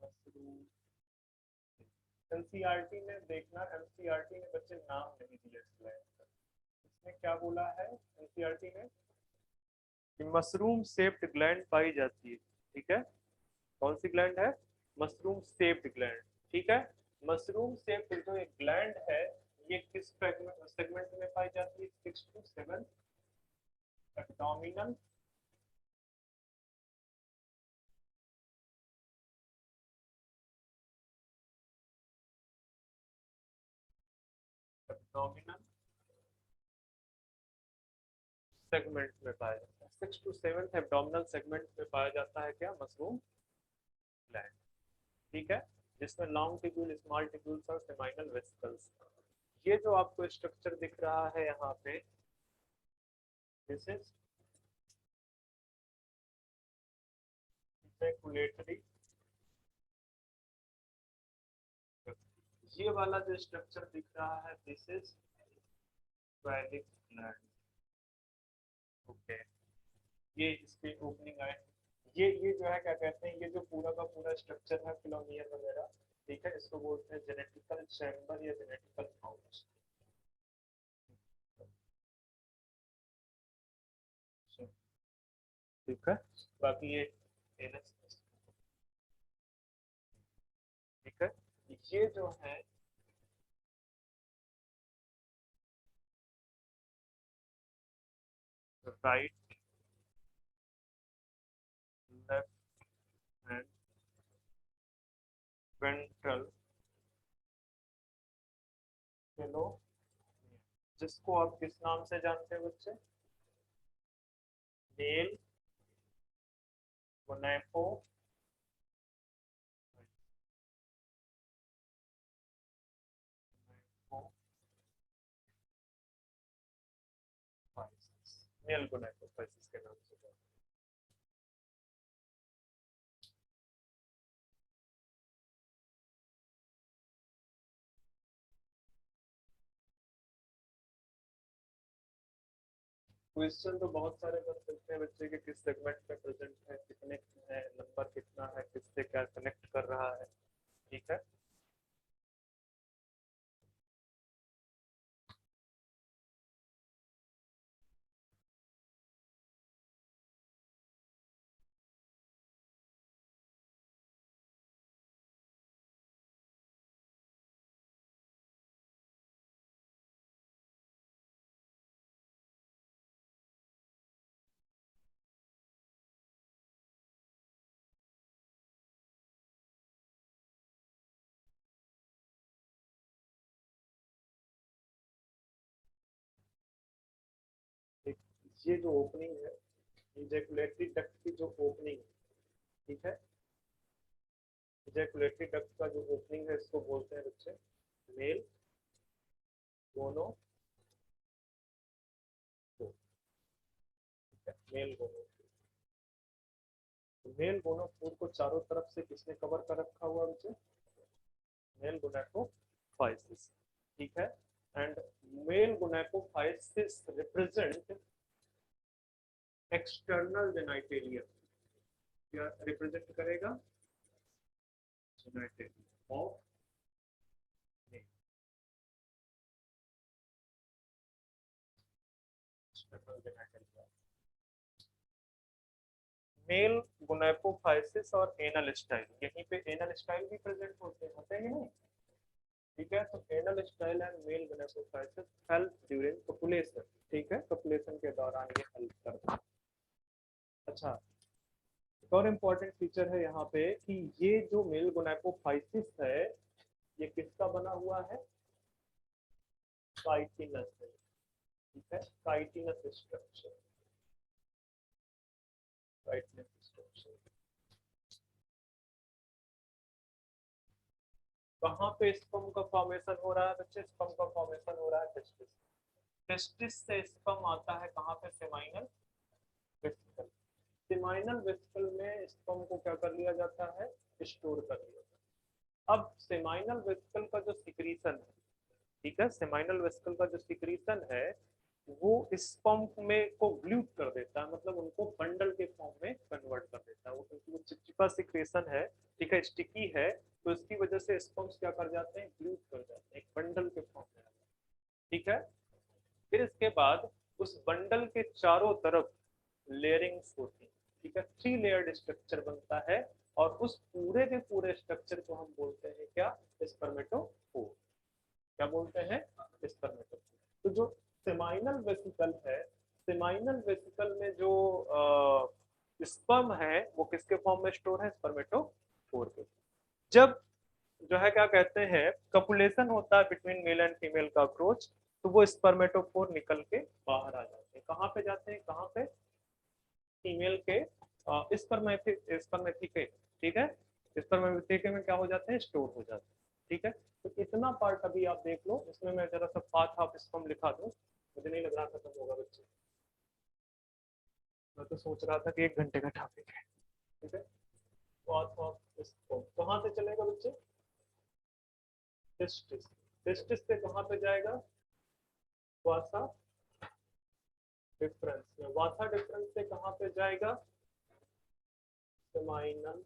Speaker 1: मशरूम। एनसीईआरटी में देखना, एनसीईआरटी ने बच्चे नाम नहीं दिया इस ग्लैंड का। इसमें क्या बोला है एनसीईआरटी ने कि मशरूम शेप्ड ग्लैंड पाई जाती है। ठीक है, कौन सी ग्लैंड है, मशरूम शेप्ड ग्लैंड। ठीक है, मशरूम शेप्ड जो एक ग्लैंड है ये किस सेगमेंट में पाई जाती है, 6 to 7 एब्डोमिनल एब्डोमिनल सेगमेंट में पाया जाता है। 6 to 7 एब्डोमिनल सेगमेंट में पाया जाता है क्या, मशरूम ग्लैंड। ठीक है, जिसमें लॉन्ग टिब्यूल, स्मॉल टिब्यूल्स और सेमाइनल वेसिकल्स। ये जो आपको स्ट्रक्चर दिख रहा है यहाँ पे, दिस इज इजैकुलेटरी। ये वाला जो स्ट्रक्चर दिख रहा है, दिस इज वैलिक ग्लैंड। ओके, ये इसकी ओपनिंग है। ये जो है क्या कहते हैं, ये जो पूरा का पूरा स्ट्रक्चर है फिलोमियर वगैरह, ठीक है, इसको बोलते हैं जेनेटिकल चैम्बर या जेनेटिकल पाउच। ठीक है, बाकी ये एनएस, ठीक है, ये जो है right, left and ventral fellow, जिसको आप किस नाम से जानते हैं बच्चे, मेल गोनैको मेल गोनैकोफाइसिस के नाम से जानते हैं। क्वेश्चन तो बहुत सारे बन सकते हैं बच्चे के, किस सेगमेंट में प्रेजेंट है, कितने है, नंबर कितना है, किससे क्या कनेक्ट कर रहा है। ठीक है, एक ये जो ओपनिंग है, इजैकुलेटरी डक्ट की जो ओपनिंग है, ठीक है, इजैकुलेटरी डक्ट का जो ओपनिंग है, इसको बोलते हैं बच्चे मेल गोनो, मेल गोनो। मेल गोनोफोर को चारों तरफ से किसने कवर कर रखा हुआ बच्चे, मेल गोनैकोफाइसिस। ठीक है, एंड मेल गोनैकोफाइसिस रिप्रेजेंट एक्सटर्नल जेनाइटेलियम, क्या रिप्रेजेंट करेगा, जेनाइटेलियम ऑफ मेल, एक्सटर्नल जेनाइटेलियम। मेल गोनैकोफाइसिस और एनल स्टाइल, यहीं पे एनल स्टाइल भी प्रेजेंट होते हैं नहीं। ठीक है, तो anal style and male gonapophysis help during copulation. ठीक है, कपुलेशन के दौरान ये हेल्प करता है। अच्छा, एक और इम्पोर्टेंट फीचर है यहाँ पे कि ये जो मेल गोनैकोफाइसिस है, ये किसका बना हुआ है, काइटिनस है। ठीक है, काइटिनस स्ट्रक्चर, काइटिनस स्ट्रक्चर। कहाँ पे स्पर्म का फॉर्मेशन हो रहा है बच्चे, स्पर्म का फॉर्मेशन हो रहा है टेस्टिस। टेस्टिस से स्पर्म आता है कहाँ पे, सेमाइनल वेसिकल। सेमाइनल वेसिकल में स्पर्म को क्या कर लिया जाता है, स्टोर कर लिया जाता है। अब सेमाइनल वेसिकल का जो सिक्रीशन है, ठीक है, सेमाइनल वेसिकल का जो सिक्रीशन है, वो स्पर्म में को ग्लूट कर देता है, मतलब उनको बंडल के फॉर्म में कन्वर्ट कर देता है। वो क्योंकि वो चिपचिपा सिक्रेशन है, ठीक है, स्टिकी है, तो इसकी वजह से स्पर्म्स क्या कर जाते हैं, ग्लूट कर जाते हैं, एक बंडल के फॉर्म में। ठीक है, फिर इसके बाद उस बंडल के चारों तरफ लेयरिंग्स होती है। ठीक है, 3 लेयर्ड स्ट्रक्चर बनता है, और उस पूरे के पूरे स्ट्रक्चर को हम बोलते हैं क्या, स्पर्मेटोफोर। क्या बोलते हैं, स्पर्मेटोफोर। तो जो सेमाइनल वेसिकल है, सेमाइनल वेसिकल में जो स्पर्म है, वो किसके फॉर्म में स्टोर है, स्पर्मेटोफोर के। जब जो है क्या कहते हैं, कपुलेशन होता है बिटवीन मेल एंड फीमेल का अप्रोच, तो वो स्पर्मेटोफोर निकल के बाहर आ जाते हैं। कहाँ पे जाते हैं, कहाँ पे, फीमेल के स्पर्मेथिके, ठीक है, स्पर्मेथिके में क्या हो जाते हैं, स्टोर हो जाते हैं, ठीक है। तो इतना पार्ट अभी आप देख लो, इसमें मैं जरा सा पाथ ऑफ स्पर्म लिखा दूं, मुझे नहीं लग रहा खत्म होगा बच्चे, मैं तो सोच रहा था कि 1 घंटे का टॉपिक है, ठीक है। पाथ ऑफ स्पर्म कहाँ से चलेगा बच्चे, टेस्टिस, टेस्टिस से कहाँ पे जाएगा, वासा डिफरेंस में, वासा डिफरेंस से कहाँ पे जाएगा, सेमाइनल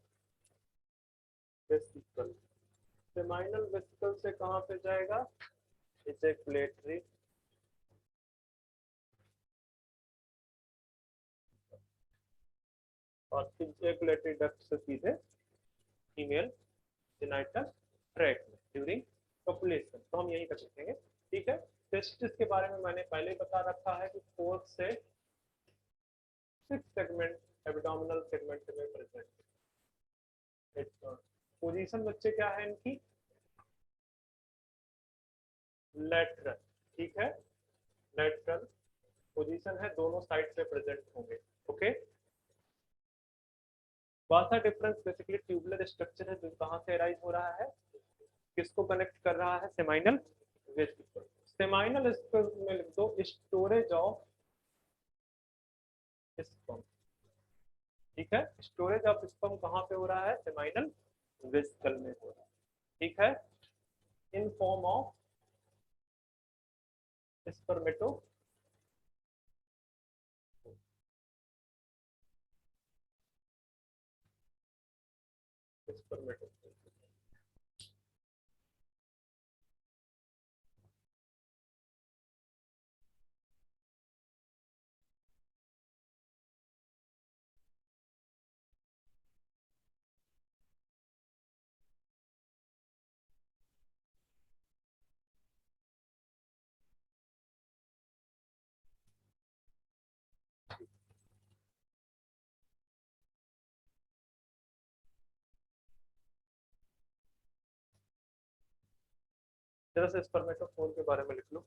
Speaker 1: वेसिकल, सेमाइनल वेसिकल से कहाँ पे जाएगा, इजैकुलेटरी, और इजैकुलेटरी डक्ट से सीधे फीमेल जेनिटल ट्रैक्ट में ड्यूरिंग कॉपुलेशन। तो हम यही कर सकेंगे, ठीक है। टेस्टिस के बारे में मैंने पहले ही बता रखा है कि 4 से 6 सेगमेंट एब्डोमिनल सेगमेंट में प्रेजेंट। पोजीशन बच्चे क्या है इनकी, लेटरल, ठीक है, लेटरल पोजीशन है, दोनों साइड से प्रेजेंट होंगे, ओके। वासा डिफरेंस बेसिकली ट्यूबुलर स्ट्रक्चर है जो कहाँ से अराइज हो रहा है, किसको कनेक्ट कर रहा है, सेमाइनल वेसिकल। सेमाइनल वेसिकल में लिख दो स्टोरेज ऑफ स्पर्म, ठीक है, स्टोरेज ऑफ स्पर्म कहाँ पे हो रहा है, सेमाइनल वेसिकल में हो रहा है, ठीक है, इन फॉर्म ऑफ स्पर्मेटो, स्पर्मेटो। जरा से स्पर्मेटोफोर के बारे में लिख लो,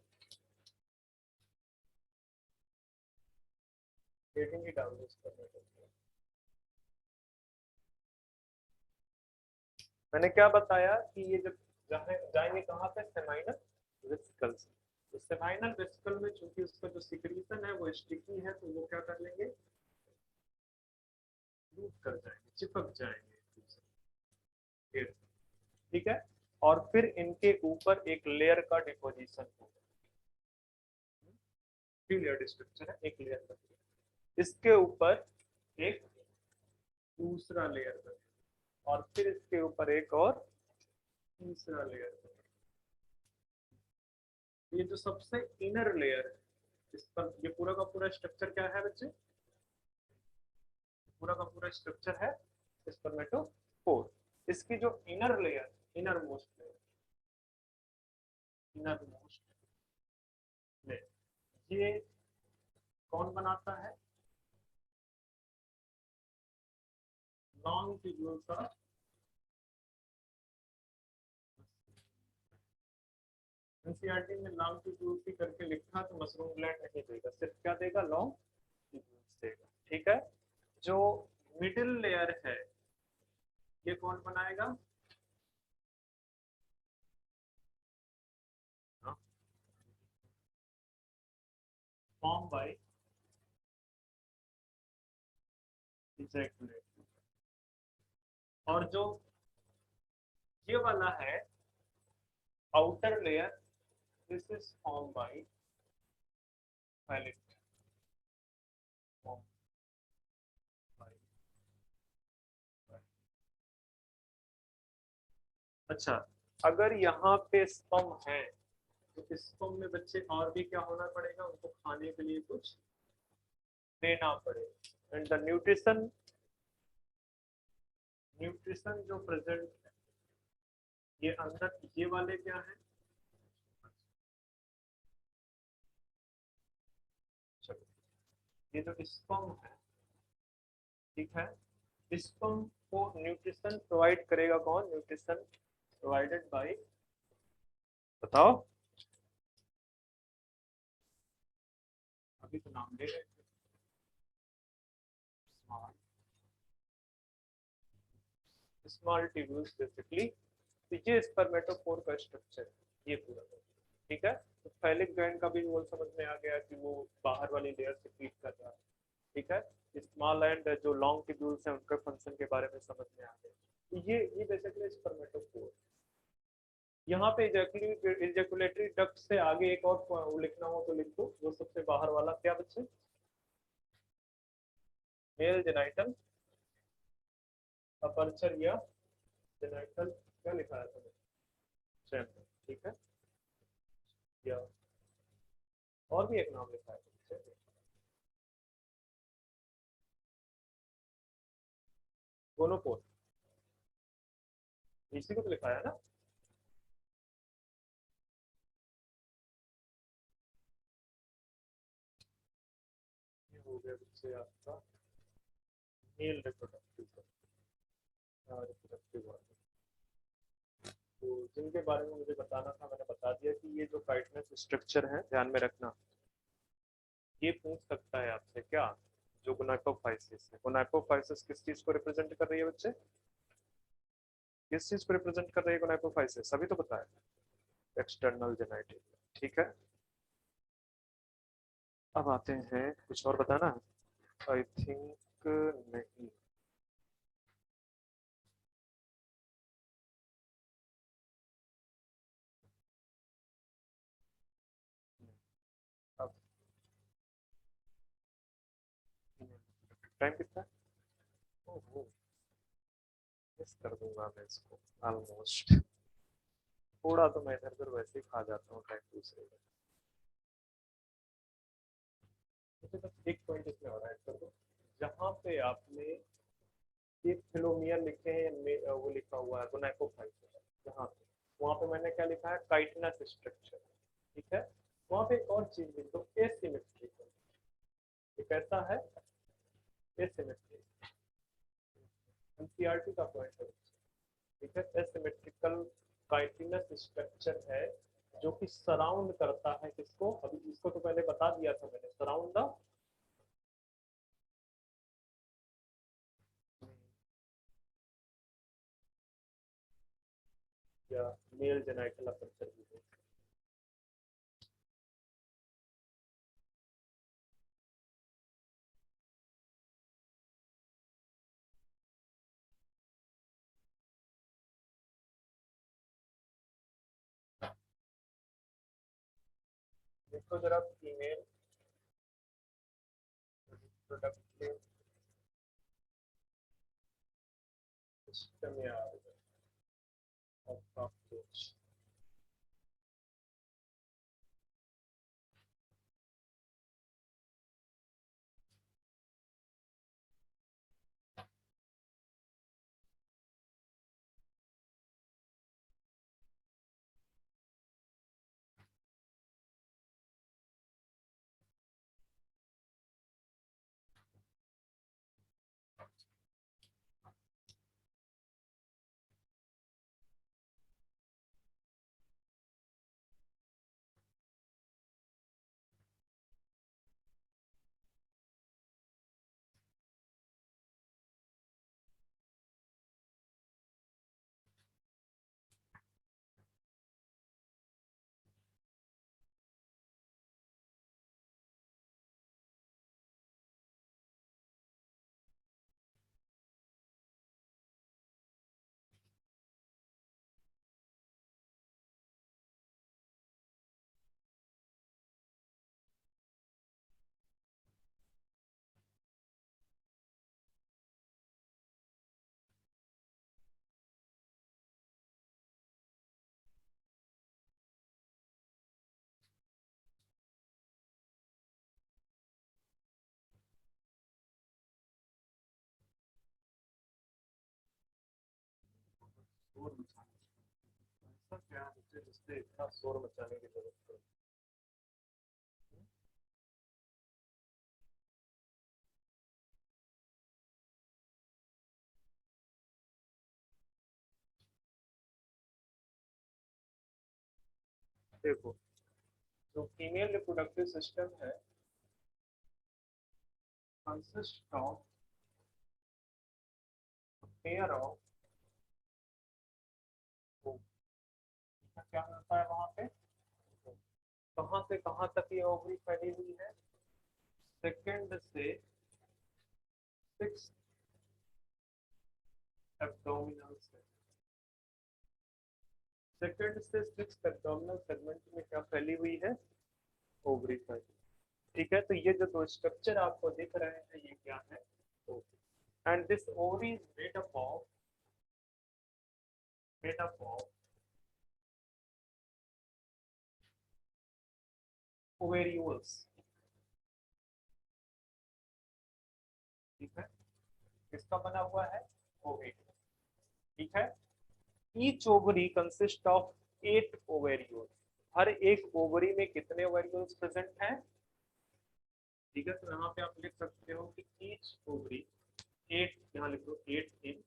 Speaker 1: हेडिंग ही डाल दो स्पर्मेटोफोर। मैंने क्या बताया कि ये जब जाएंगे कहाँ पे, सेमाइनल वेसिकल से, तो सेमाइनल वेसिकल में चूंकि उसका जो सिक्रीशन है वो स्टिकी है, तो वो क्या कर लेंगे, लूप कर जाएंगे, चिपक जाएंगे, ठीक है। और फिर इनके ऊपर एक लेयर का डिपोजिशन होगा, 3 लेयर स्ट्रक्चर है, एक लेयर का, इसके ऊपर एक दूसरा लेयर बनेगा, और फिर इसके ऊपर एक और तीसरा लेयर बनेगा। ये जो सबसे इनर लेयर है, इस पर ये पूरा का पूरा स्ट्रक्चर क्या है बच्चे, पूरा का पूरा स्ट्रक्चर है स्पर्मेटोफोर। इसकी जो inner layer, inner most layer, inner most layer, ये कौन बनाता है, लॉन्ग ट्यूब्यूल का, एनसीईआरटी में लॉन्ग ट्यूब्यूल करके लिखा तो मशरूम ग्लैंड नहीं देगा, सिर्फ क्या देगा, लॉन्ग ट्यूब्यूल देगा, ठीक है। जो मिडिल लेयर है ये कौन बनाएगा, फॉर्म बाय इजैकुलेट, और जो ये वाला है outer layer, this is form by phallic, form by. अच्छा, अगर यहाँ पे स्पर्म है तो स्पर्म में बच्चे और भी क्या होना पड़ेगा, उनको खाने के लिए कुछ देना पड़ेगा, एंड द न्यूट्रिशन, न्यूट्रिशन जो प्रेजेंट है ये अंदर, ये वाले क्या है, चलो ये जो स्पर्म है, ठीक है, स्पर्म को न्यूट्रिशन प्रोवाइड करेगा कौन, न्यूट्रिशन प्रोवाइडेड बाय, बताओ, अभी तो नाम ले रहे थे स्मॉल ट्यूब्यूल्स बेसिकली। तो ये स्पर्मेटोफोर का स्ट्रक्चर है ये पूरा, ठीक है। तो फैलिक ग्लैंड का भी रोल समझ में आ गया कि वो बाहर वाली लेयर से फीड कर रहा है, ठीक है। स्मॉल एंड जो लॉन्ग ट्यूब्यूल्स हैं उनके फंक्शन के बारे में समझ में आ गया। तो ये बेसिकली स्पर्मेटोफोर। यहाँ पे इजैकुलेटरी डक्ट से आगे एक और लिखना हो तो लिख दो, वो सबसे बाहर वाला क्या बच्चे, मेल जेनाइटल अपर्चर या जेनाइटल, क्या लिखा है तुमने चैम्बर, ठीक है। या और भी एक नाम लिखा है बच्चे, गोनोपोर, इसी को तो लिखा है ना। ये हो गया बच्चे आपका मेल रिप्रोडक्टिव रिप्रोडक्टिव ऑर्गन। तो जिनके बारे में मुझे बताना था मैंने बता दिया कि ये जो काइटनेस स्ट्रक्चर है ध्यान में रखना, ये पूछ सकता है आपसे क्या, जो गोनाइकोफाइसिस है, गोनाइकोफाइसिस किस चीज को रिप्रेजेंट कर रही है बच्चे, किस चीज को रिप्रेजेंट कर रही है गोनाइकोफाइसिस, अभी तो बताया एक्सटर्नल जेनाइटिक, ठीक है। अब आते हैं, कुछ और बताना है आई थिंक नहीं। अब टाइम कितना है, ओहो मिस कर दूंगा मैं इसको ऑलमोस्ट, थोड़ा तो मैं इधर उधर वैसे ही खा जाता हूँ टाइम दूसरे का। मुझे बस एक पॉइंट इसमें और ऐड कर दो, जहाँ पे आपने ये फिलोमियर लिखे हैं वो लिखा हुआ है गोनाइकोफाइसिस, जहाँ पे वहाँ पे मैंने क्या लिखा है काइटनस स्ट्रक्चर, ठीक है। वहाँ पे एक और चीज लिख दो एसिमेट्रिकल, ये कैसा है एसिमेट्रिक, एनसीईआरटी का पॉइंट है, ठीक है। एसिमेट्रिकल काइटिनस स्ट्रक्चर है जो कि सराउंड करता है किसको, अभी इसको तो पहले बता दिया था मैंने, सराउंड द या मेल जेनाइटल अपर्चर भी है। देखो जरा फीमेल रिप्रोडक्टिव सिस्टम या अप्रोच, शोर मचाने, ऐसा क्या है जिससे इतना शोर मचाने की जरूरत पड़े। देखो जो फीमेल रिप्रोडक्टिव सिस्टम है कंसिस्ट ऑफ पेयर ऑफ, क्या होता है वहां पे, कहां से कहां तक ये ओवरी फैली हुई है, सेकंड से सिक्स एब्डोमिनल से, सेकंड से सिक्स एब्डोमिनल सेगमेंट में क्या फैली हुई है, ओवरी फैली। ठीक है, तो ये जो दो स्ट्रक्चर आपको दिख रहे हैं ये क्या है, ovary. And this ovary is made up of ovarioles. ठीक है, किसका बना हुआ है, ओवेरियोल। ठीक है, each ovary consist of 8 ovarioles. हर एक ओवरी में कितने ओवेरियोल्स प्रेजेंट हैं। ठीक है, तो यहाँ पे आप लिख सकते हो कि ईच ओवरी 8, यहाँ लिखो 8 इन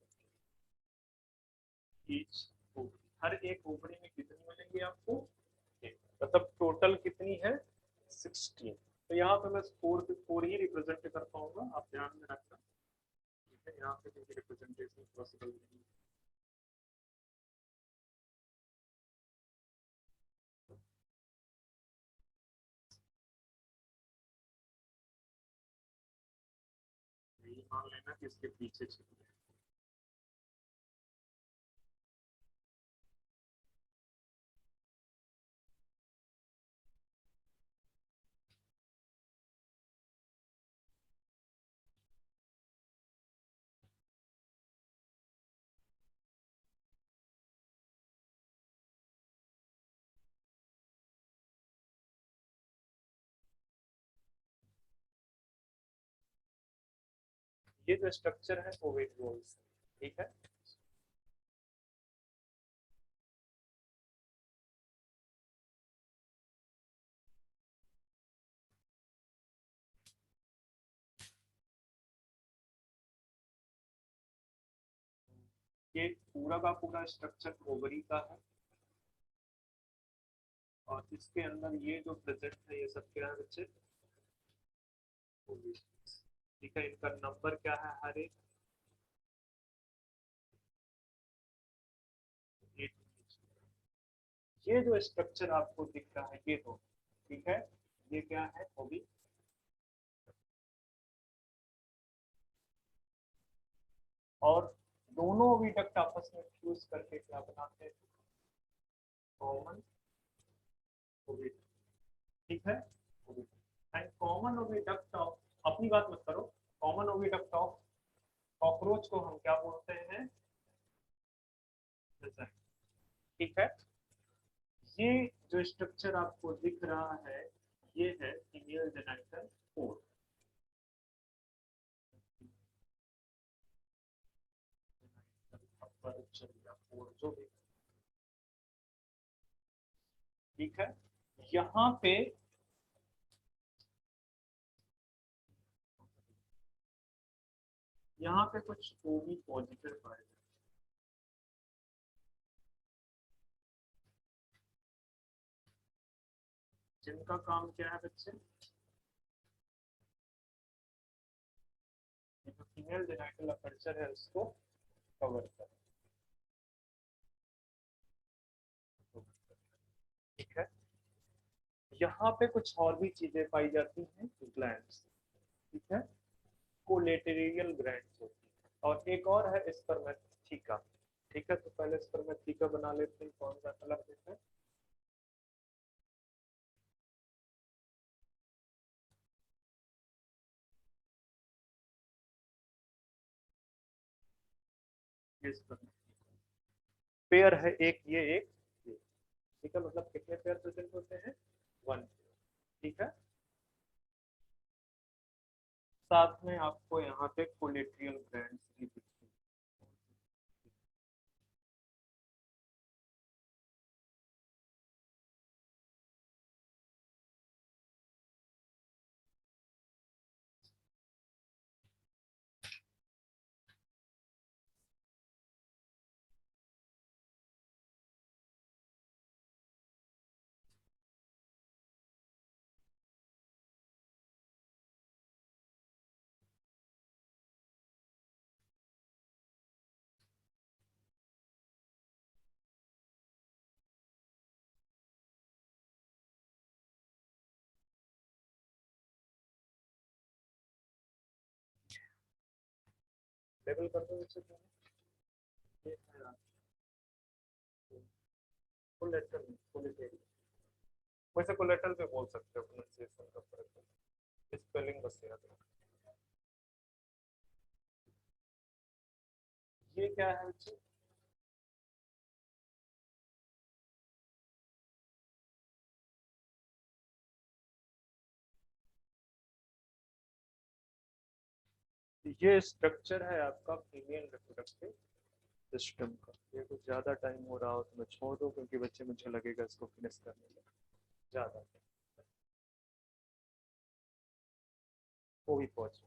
Speaker 1: ईच ओवरी, हर एक ओवरी में कितनी मिलेंगे आपको, 8, मतलब टोटल कितनी है 16। तो यहाँ पे मैं 4 ही रिप्रेजेंट कर पाऊंगा, आप ध्यान में रखना। ठीक है, यहाँ पे क्योंकि रिप्रेजेंटेशन पॉसिबल नहीं है। ये मान लेना कि इसके पीछे छिप गए। ये जो स्ट्रक्चर है ओवेरियोल्स, ठीक है। ये पूरा का पूरा स्ट्रक्चर ओवरी का है, और इसके अंदर ये जो प्रेजेंट है ये सब क्या है बच्चे, ओवेरियंस। ठीक है, इनका नंबर क्या है, हर एक 8। ये जो स्ट्रक्चर आपको दिख रहा है ये दो, ठीक है, ये क्या है ओवी, और दोनों ओविडक्ट आपस में फ्यूज करके क्या बनाते हैं, कॉमन ओविडक्ट। ठीक है, एंड कॉमन ओविडक्ट ऑफ, अपनी बात मत करो, कॉमन ओविडक्ट ऑफ कॉकरोच को हम क्या बोलते हैं, ठीक है। ये जो स्ट्रक्चर आपको दिख रहा है ये है फीमेल जेनिटल पोर। जो भी, ठीक है, यहाँ पे कुछ ओवी पॉजिटिव पाए जाते हैं, जिनका काम क्या है बच्चे, जो फीमेल जेनिटल अपर्चर है उसको कवर कर। ठीक है, यहाँ पे कुछ और भी चीजें पाई जाती हैं, ग्लैंड्स। ठीक है, कोलेटेरियल ग्लैंड्स होती है, और एक और है स्पर्मेथिका। ठीक है, तो पहले स्पर्मेथिका बना लेते हैं, कौन सा कलर देते हैं, ये स्पर्मेथिका पेयर है, एक ये एक ये। ठीक है, मतलब कितने पेयर प्रेजेंट होते हैं, 1 ठीक है, साथ में आपको यहाँ पे कोलेट्रियल ग्लैंड्स भी दिखती हैं। लेबल कर दो इसे। ये कोलेटरल कोलेटरल वैसे कोलेटरल पे बोल सकते हो, प्रोनाउंसिएशन का फर्क है, स्पेलिंग बस याद रखो। ये क्या है बच्चे? ये स्ट्रक्चर है आपका फीमेल रिप्रोडक्टिव सिस्टम का। ये कुछ ज्यादा टाइम हो रहा हो तो मैं छोड़ दूं, क्योंकि बच्चे मुझे लगेगा इसको फिनिश करने में ज्यादा वो भी पहुंच।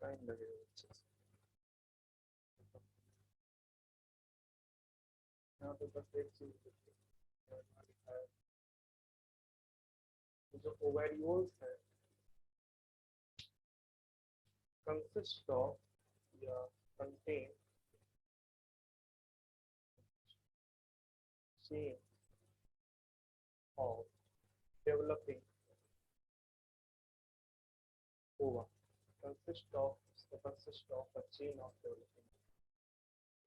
Speaker 1: टाइम लगेगा बच्चे से। यहाँ पे बस एक चीज लिखा है, जो ओवेरियोल्स है कंसिस्ट ऑफ या कंटेन चेन ऑफ डेवलपिंग ओवा, consist of a chain of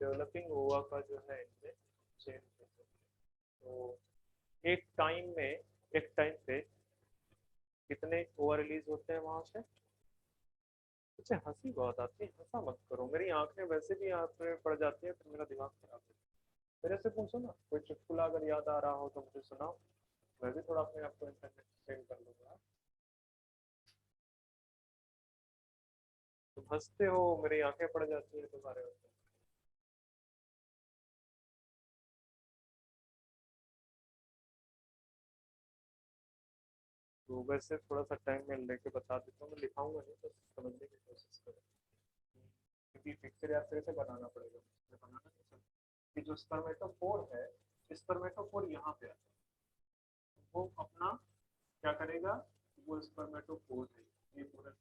Speaker 1: developing ओवा का जो है इनमें चेन। तो एक टाइम पे कितने ओवर रिलीज होते हैं वहां से? मुझे हंसी बहुत आती है, हंसा मत करो, मेरी आंखें वैसे भी आंख में पड़ जाती है तो मेरा दिमाग खराब है। मेरे से पूछो ना, कोई चुटकुला अगर याद आ रहा हो तो मुझे सुनाओ, मैं भी थोड़ा अपने आप को इंटरनेट सेंड कर लूंगा। तुम हंसते हो, मेरी आंखें पड़ जाती है तुम्हारे ऊपर। तो वैसे थोड़ा सा टाइम मैं लेके बता देता हूँ, मैं लिखाऊंगा नहीं तो समझने की कोशिश करो, क्योंकि पिक्चर याद कैसे बनाना पड़ेगा, बनाना नहीं सकता कि जो स्पर्मेटोफोर है, स्पर्मेटोफोर यहाँ पे आता है, वो अपना क्या करेगा, वो स्पर्मेटोफोर है ये पूरा,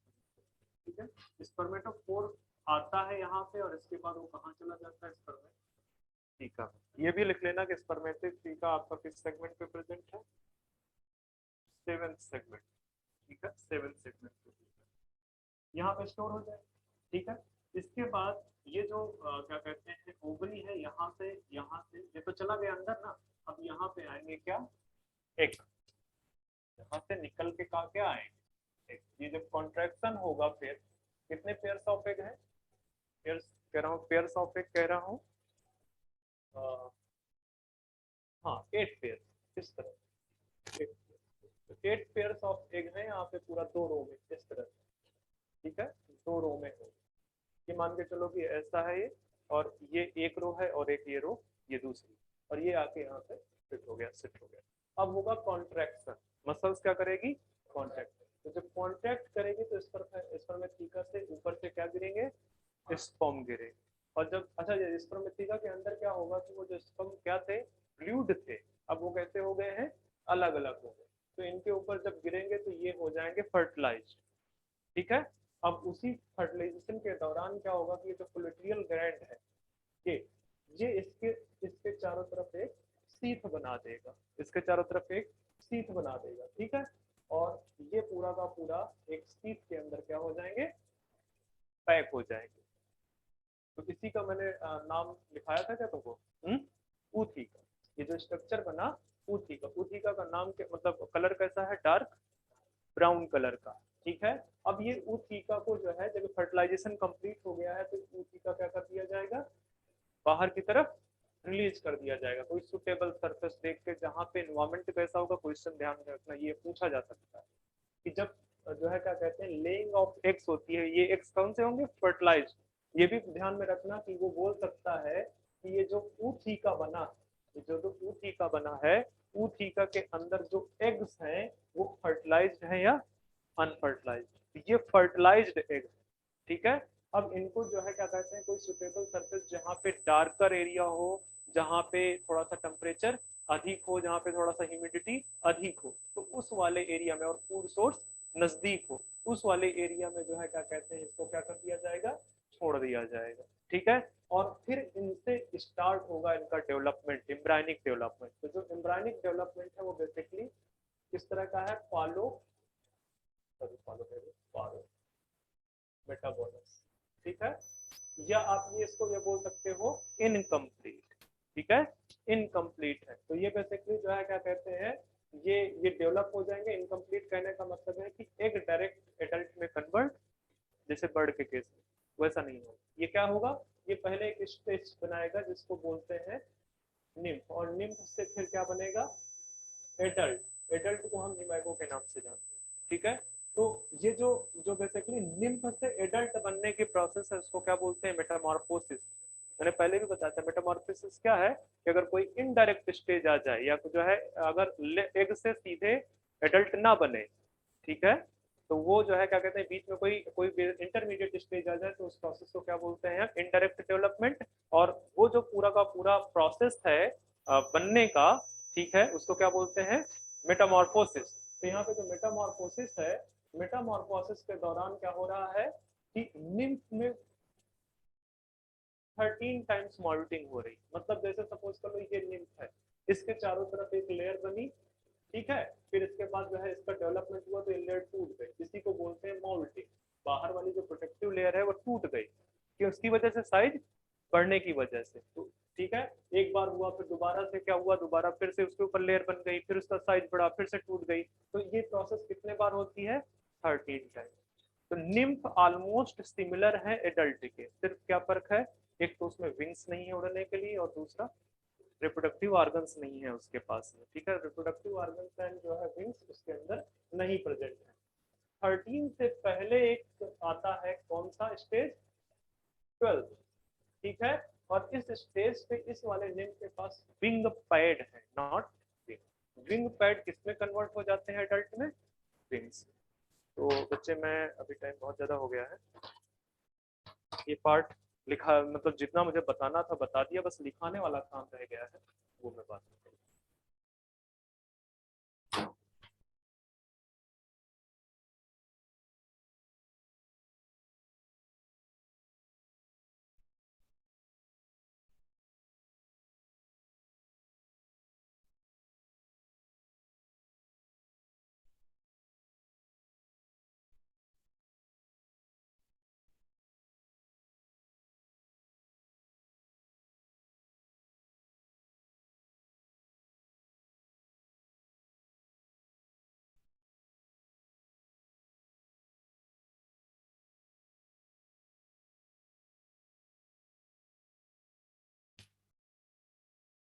Speaker 1: ठीक है। स्पर्मेटोफोर आता है यहाँ पे और इसके बाद वो कहाँ चला जाता है, स्पर्मेटिका। ये भी लिख लेना कि स्पर्मेटिका आपका किस सेगमेंट पे प्रेजेंट है, सेवेंथ सेगमेंट, ठीक है, सेवेंथ सेगमेंट पे यहाँ पे स्टोर हो जाए, ठीक है। इसके बाद ये जो क्या कहते हैं ओवरी है, यहाँ से ये तो चला गया अंदर ना, अब यहाँ पे आएंगे क्या, एक, यहाँ से निकल के कहा क्या आएंगे एक। ये जब कॉन्ट्रैक्शन होगा फिर कितने पेयर्स ऑफ एग है, पेयर्स कह रहा हूँ, पेयर्स ऑफ एग कह रहा हूँ, हाँ 8 पेयर इस तरह, 8 पेयर्स ऑफ एग है यहाँ पे पूरा 2 रो में इस तरह, ठीक है, 2 रो में हो। ये मान के चलो कि ऐसा है ये, और ये एक रो है और एक ये रो, ये दूसरी, और ये आके यहाँ पे फिट हो गया, सिट हो गया। अब होगा कॉन्ट्रैक्शन, मसल्स क्या करेगी, कॉन्ट्रैक्ट। तो जब कॉन्ट्रैक्ट करेगी तो स्पर्मेटिका से ऊपर से क्या गिरेंगे, स्पर्म गिरेंगे। और जब अच्छा स्पर्मेटिका के अंदर क्या होगा कि वो जो स्पर्म क्या थे, फ्लूइड थे, अब वो कैसे हो गए हैं, अलग अलग हो गए। तो इनके ऊपर जब गिरेंगे तो ये हो जाएंगे फर्टिलाइज्ड, ठीक है। अब उसी फर्टिलाइजेशन के दौरान क्या होगा कि ये जो कोलेट्रियल ग्लैंड है ये इसके इसके चारों तरफ एक सीथ बना देगा, इसके चारों तरफ एक सीथ बना देगा, ठीक है। और ये पूरा का पूरा एक सीथ के अंदर क्या हो जाएंगे, पैक हो जाएंगे। तो इसी का मैंने नाम लिखाया था क्या तुमको, ऊथिका। ये जो स्ट्रक्चर बना ऊथिका, ऊथिका का नाम के मतलब कलर कैसा है, डार्क ब्राउन कलर का, ठीक है। अब ये ऊथिका को जो है जब फर्टिलाइजेशन कंप्लीट हो गया है तो ऊथिका क्या कर दिया जाएगा, बाहर की तरफ रिलीज कर दिया जाएगा। कोई सुटेबल सरफेस देख के जहाँ पे एनवायरमेंट कैसा होगा, क्वेश्चन ध्यान में रखना, ये पूछा जा सकता है कि जब जो है क्या कहते हैं लेइंग ऑफ एग्स होती है, ये एग्स कौन से होंगे, फर्टिलाइज। ये भी ध्यान में रखना कि वो बोल सकता है कि ये जो ऊथीका बना, ये जो ऊथीका बना है, ऊथीका के अंदर जो एग्स हैं वो फर्टिलाइज्ड है या अनफर्टिलाइज्ड। ये फर्टिलाइज्ड एग, ठीक है। अब इनको जो है क्या कहते हैं, कोई सुटेबल सरफेस जहाँ पे डार्कर एरिया हो, जहाँ पे थोड़ा सा टेम्परेचर अधिक हो, जहाँ पे थोड़ा सा ह्यूमिडिटी अधिक हो, तो उस वाले एरिया में, और फूड सोर्स नजदीक हो, उस वाले एरिया में जो है क्या कहते हैं, इसको क्या कर दिया जाएगा, छोड़ दिया जाएगा, ठीक है। और फिर इनसे स्टार्ट होगा इनका डेवलपमेंट, एम्ब्रायनिक डेवलपमेंट। तो जो एम्ब्रायनिक डेवलपमेंट है वो बेसिकली किस तरह का है, पालो मेटाबोलस, ठीक है। या आप ये इसको ये बोल सकते हो इनकम्प्लीट, ठीक है, इनकम्प्लीट है। तो ये बेसिकली जो है क्या कहते हैं, ये डेवलप हो जाएंगे। इनकम्प्लीट कहने का मतलब है कि एक डायरेक्ट एडल्ट में कन्वर्ट, जैसे बर्ड के केस में, वैसा नहीं होगा। ये क्या होगा, ये पहले एक स्टेज बनाएगा जिसको बोलते हैं निम्फ, और निम्फ से फिर क्या बनेगा, एडल्ट। एडल्ट को हम इमैगो के नाम से जानते हैं, ठीक है। तो ये जो जो बेसिकली निम्फ से एडल्ट बनने की प्रोसेस है उसको क्या बोलते हैं, मेटामॉर्फोसिस। मैंने पहले भी बताया था मेटामॉर्फोसिस क्या है, कि अगर कोई इनडायरेक्ट स्टेज आ जाए, या जो है अगर एग से सीधे एडल्ट ना बने, ठीक है, तो वो जो है क्या कहते हैं, बीच में कोई कोई इंटरमीडिएट स्टेज आ जाए, तो उस प्रोसेस को क्या बोलते हैं, इनडायरेक्ट डेवलपमेंट। और वो जो पूरा का पूरा प्रोसेस है बनने का, ठीक है, उसको क्या बोलते हैं, मेटामॉर्फोसिस। तो यहाँ पे जो मेटामॉर्फोसिस है, मेटामॉर्फोसिस के दौरान क्या हो रहा है कि निम्फ में 13 टाइम्स मॉल्टिंग हो रही। मतलब जैसे सपोज कर लो ये निम्फ है, इसके चारों तरफ एक लेयर बनी, ठीक है, फिर इसके बाद जो है इसका डेवलपमेंट हुआ तो ये लेयर टूट गई, इसी को बोलते हैं मॉल्टिंग। बाहर वाली जो प्रोटेक्टिव लेयर है वो टूट गई, कि उसकी वजह से साइज बढ़ने की वजह से, तो ठीक है, एक बार हुआ, फिर दोबारा से क्या हुआ, दोबारा फिर से उसके ऊपर लेयर बन गई, फिर उसका साइज बढ़ा, फिर से टूट गई। तो ये प्रोसेस कितने बार होती है, 13 टाइम। तो निम्फ ऑलमोस्ट सिमिलर है एडल्ट के, सिर्फ क्या फर्क है, एक तो उसमें विंग्स नहीं है उड़ने के लिए, और दूसरा रिप्रोडक्टिव ऑर्गन्स नहीं है उसके पास में, ठीक है, रिप्रोडक्टिव ऑर्गन्स एंड जो है विंग्स उसके अंदर नहीं प्रेजेंट है। 13 से पहले एक आता है कौन सा स्टेज, 12, ठीक है। और इस स्टेज पे इस वाले निम्फ के पास विंग पैड है, नॉट विंग। विंग पैड किसमें कन्वर्ट हो जाते हैं एडल्ट में, विंग्स। तो बच्चे मैं अभी टाइम बहुत ज्यादा हो गया है, ये पार्ट लिखा, मतलब जितना मुझे बताना था बता दिया, बस लिखाने वाला काम रह गया है, वो मैं बात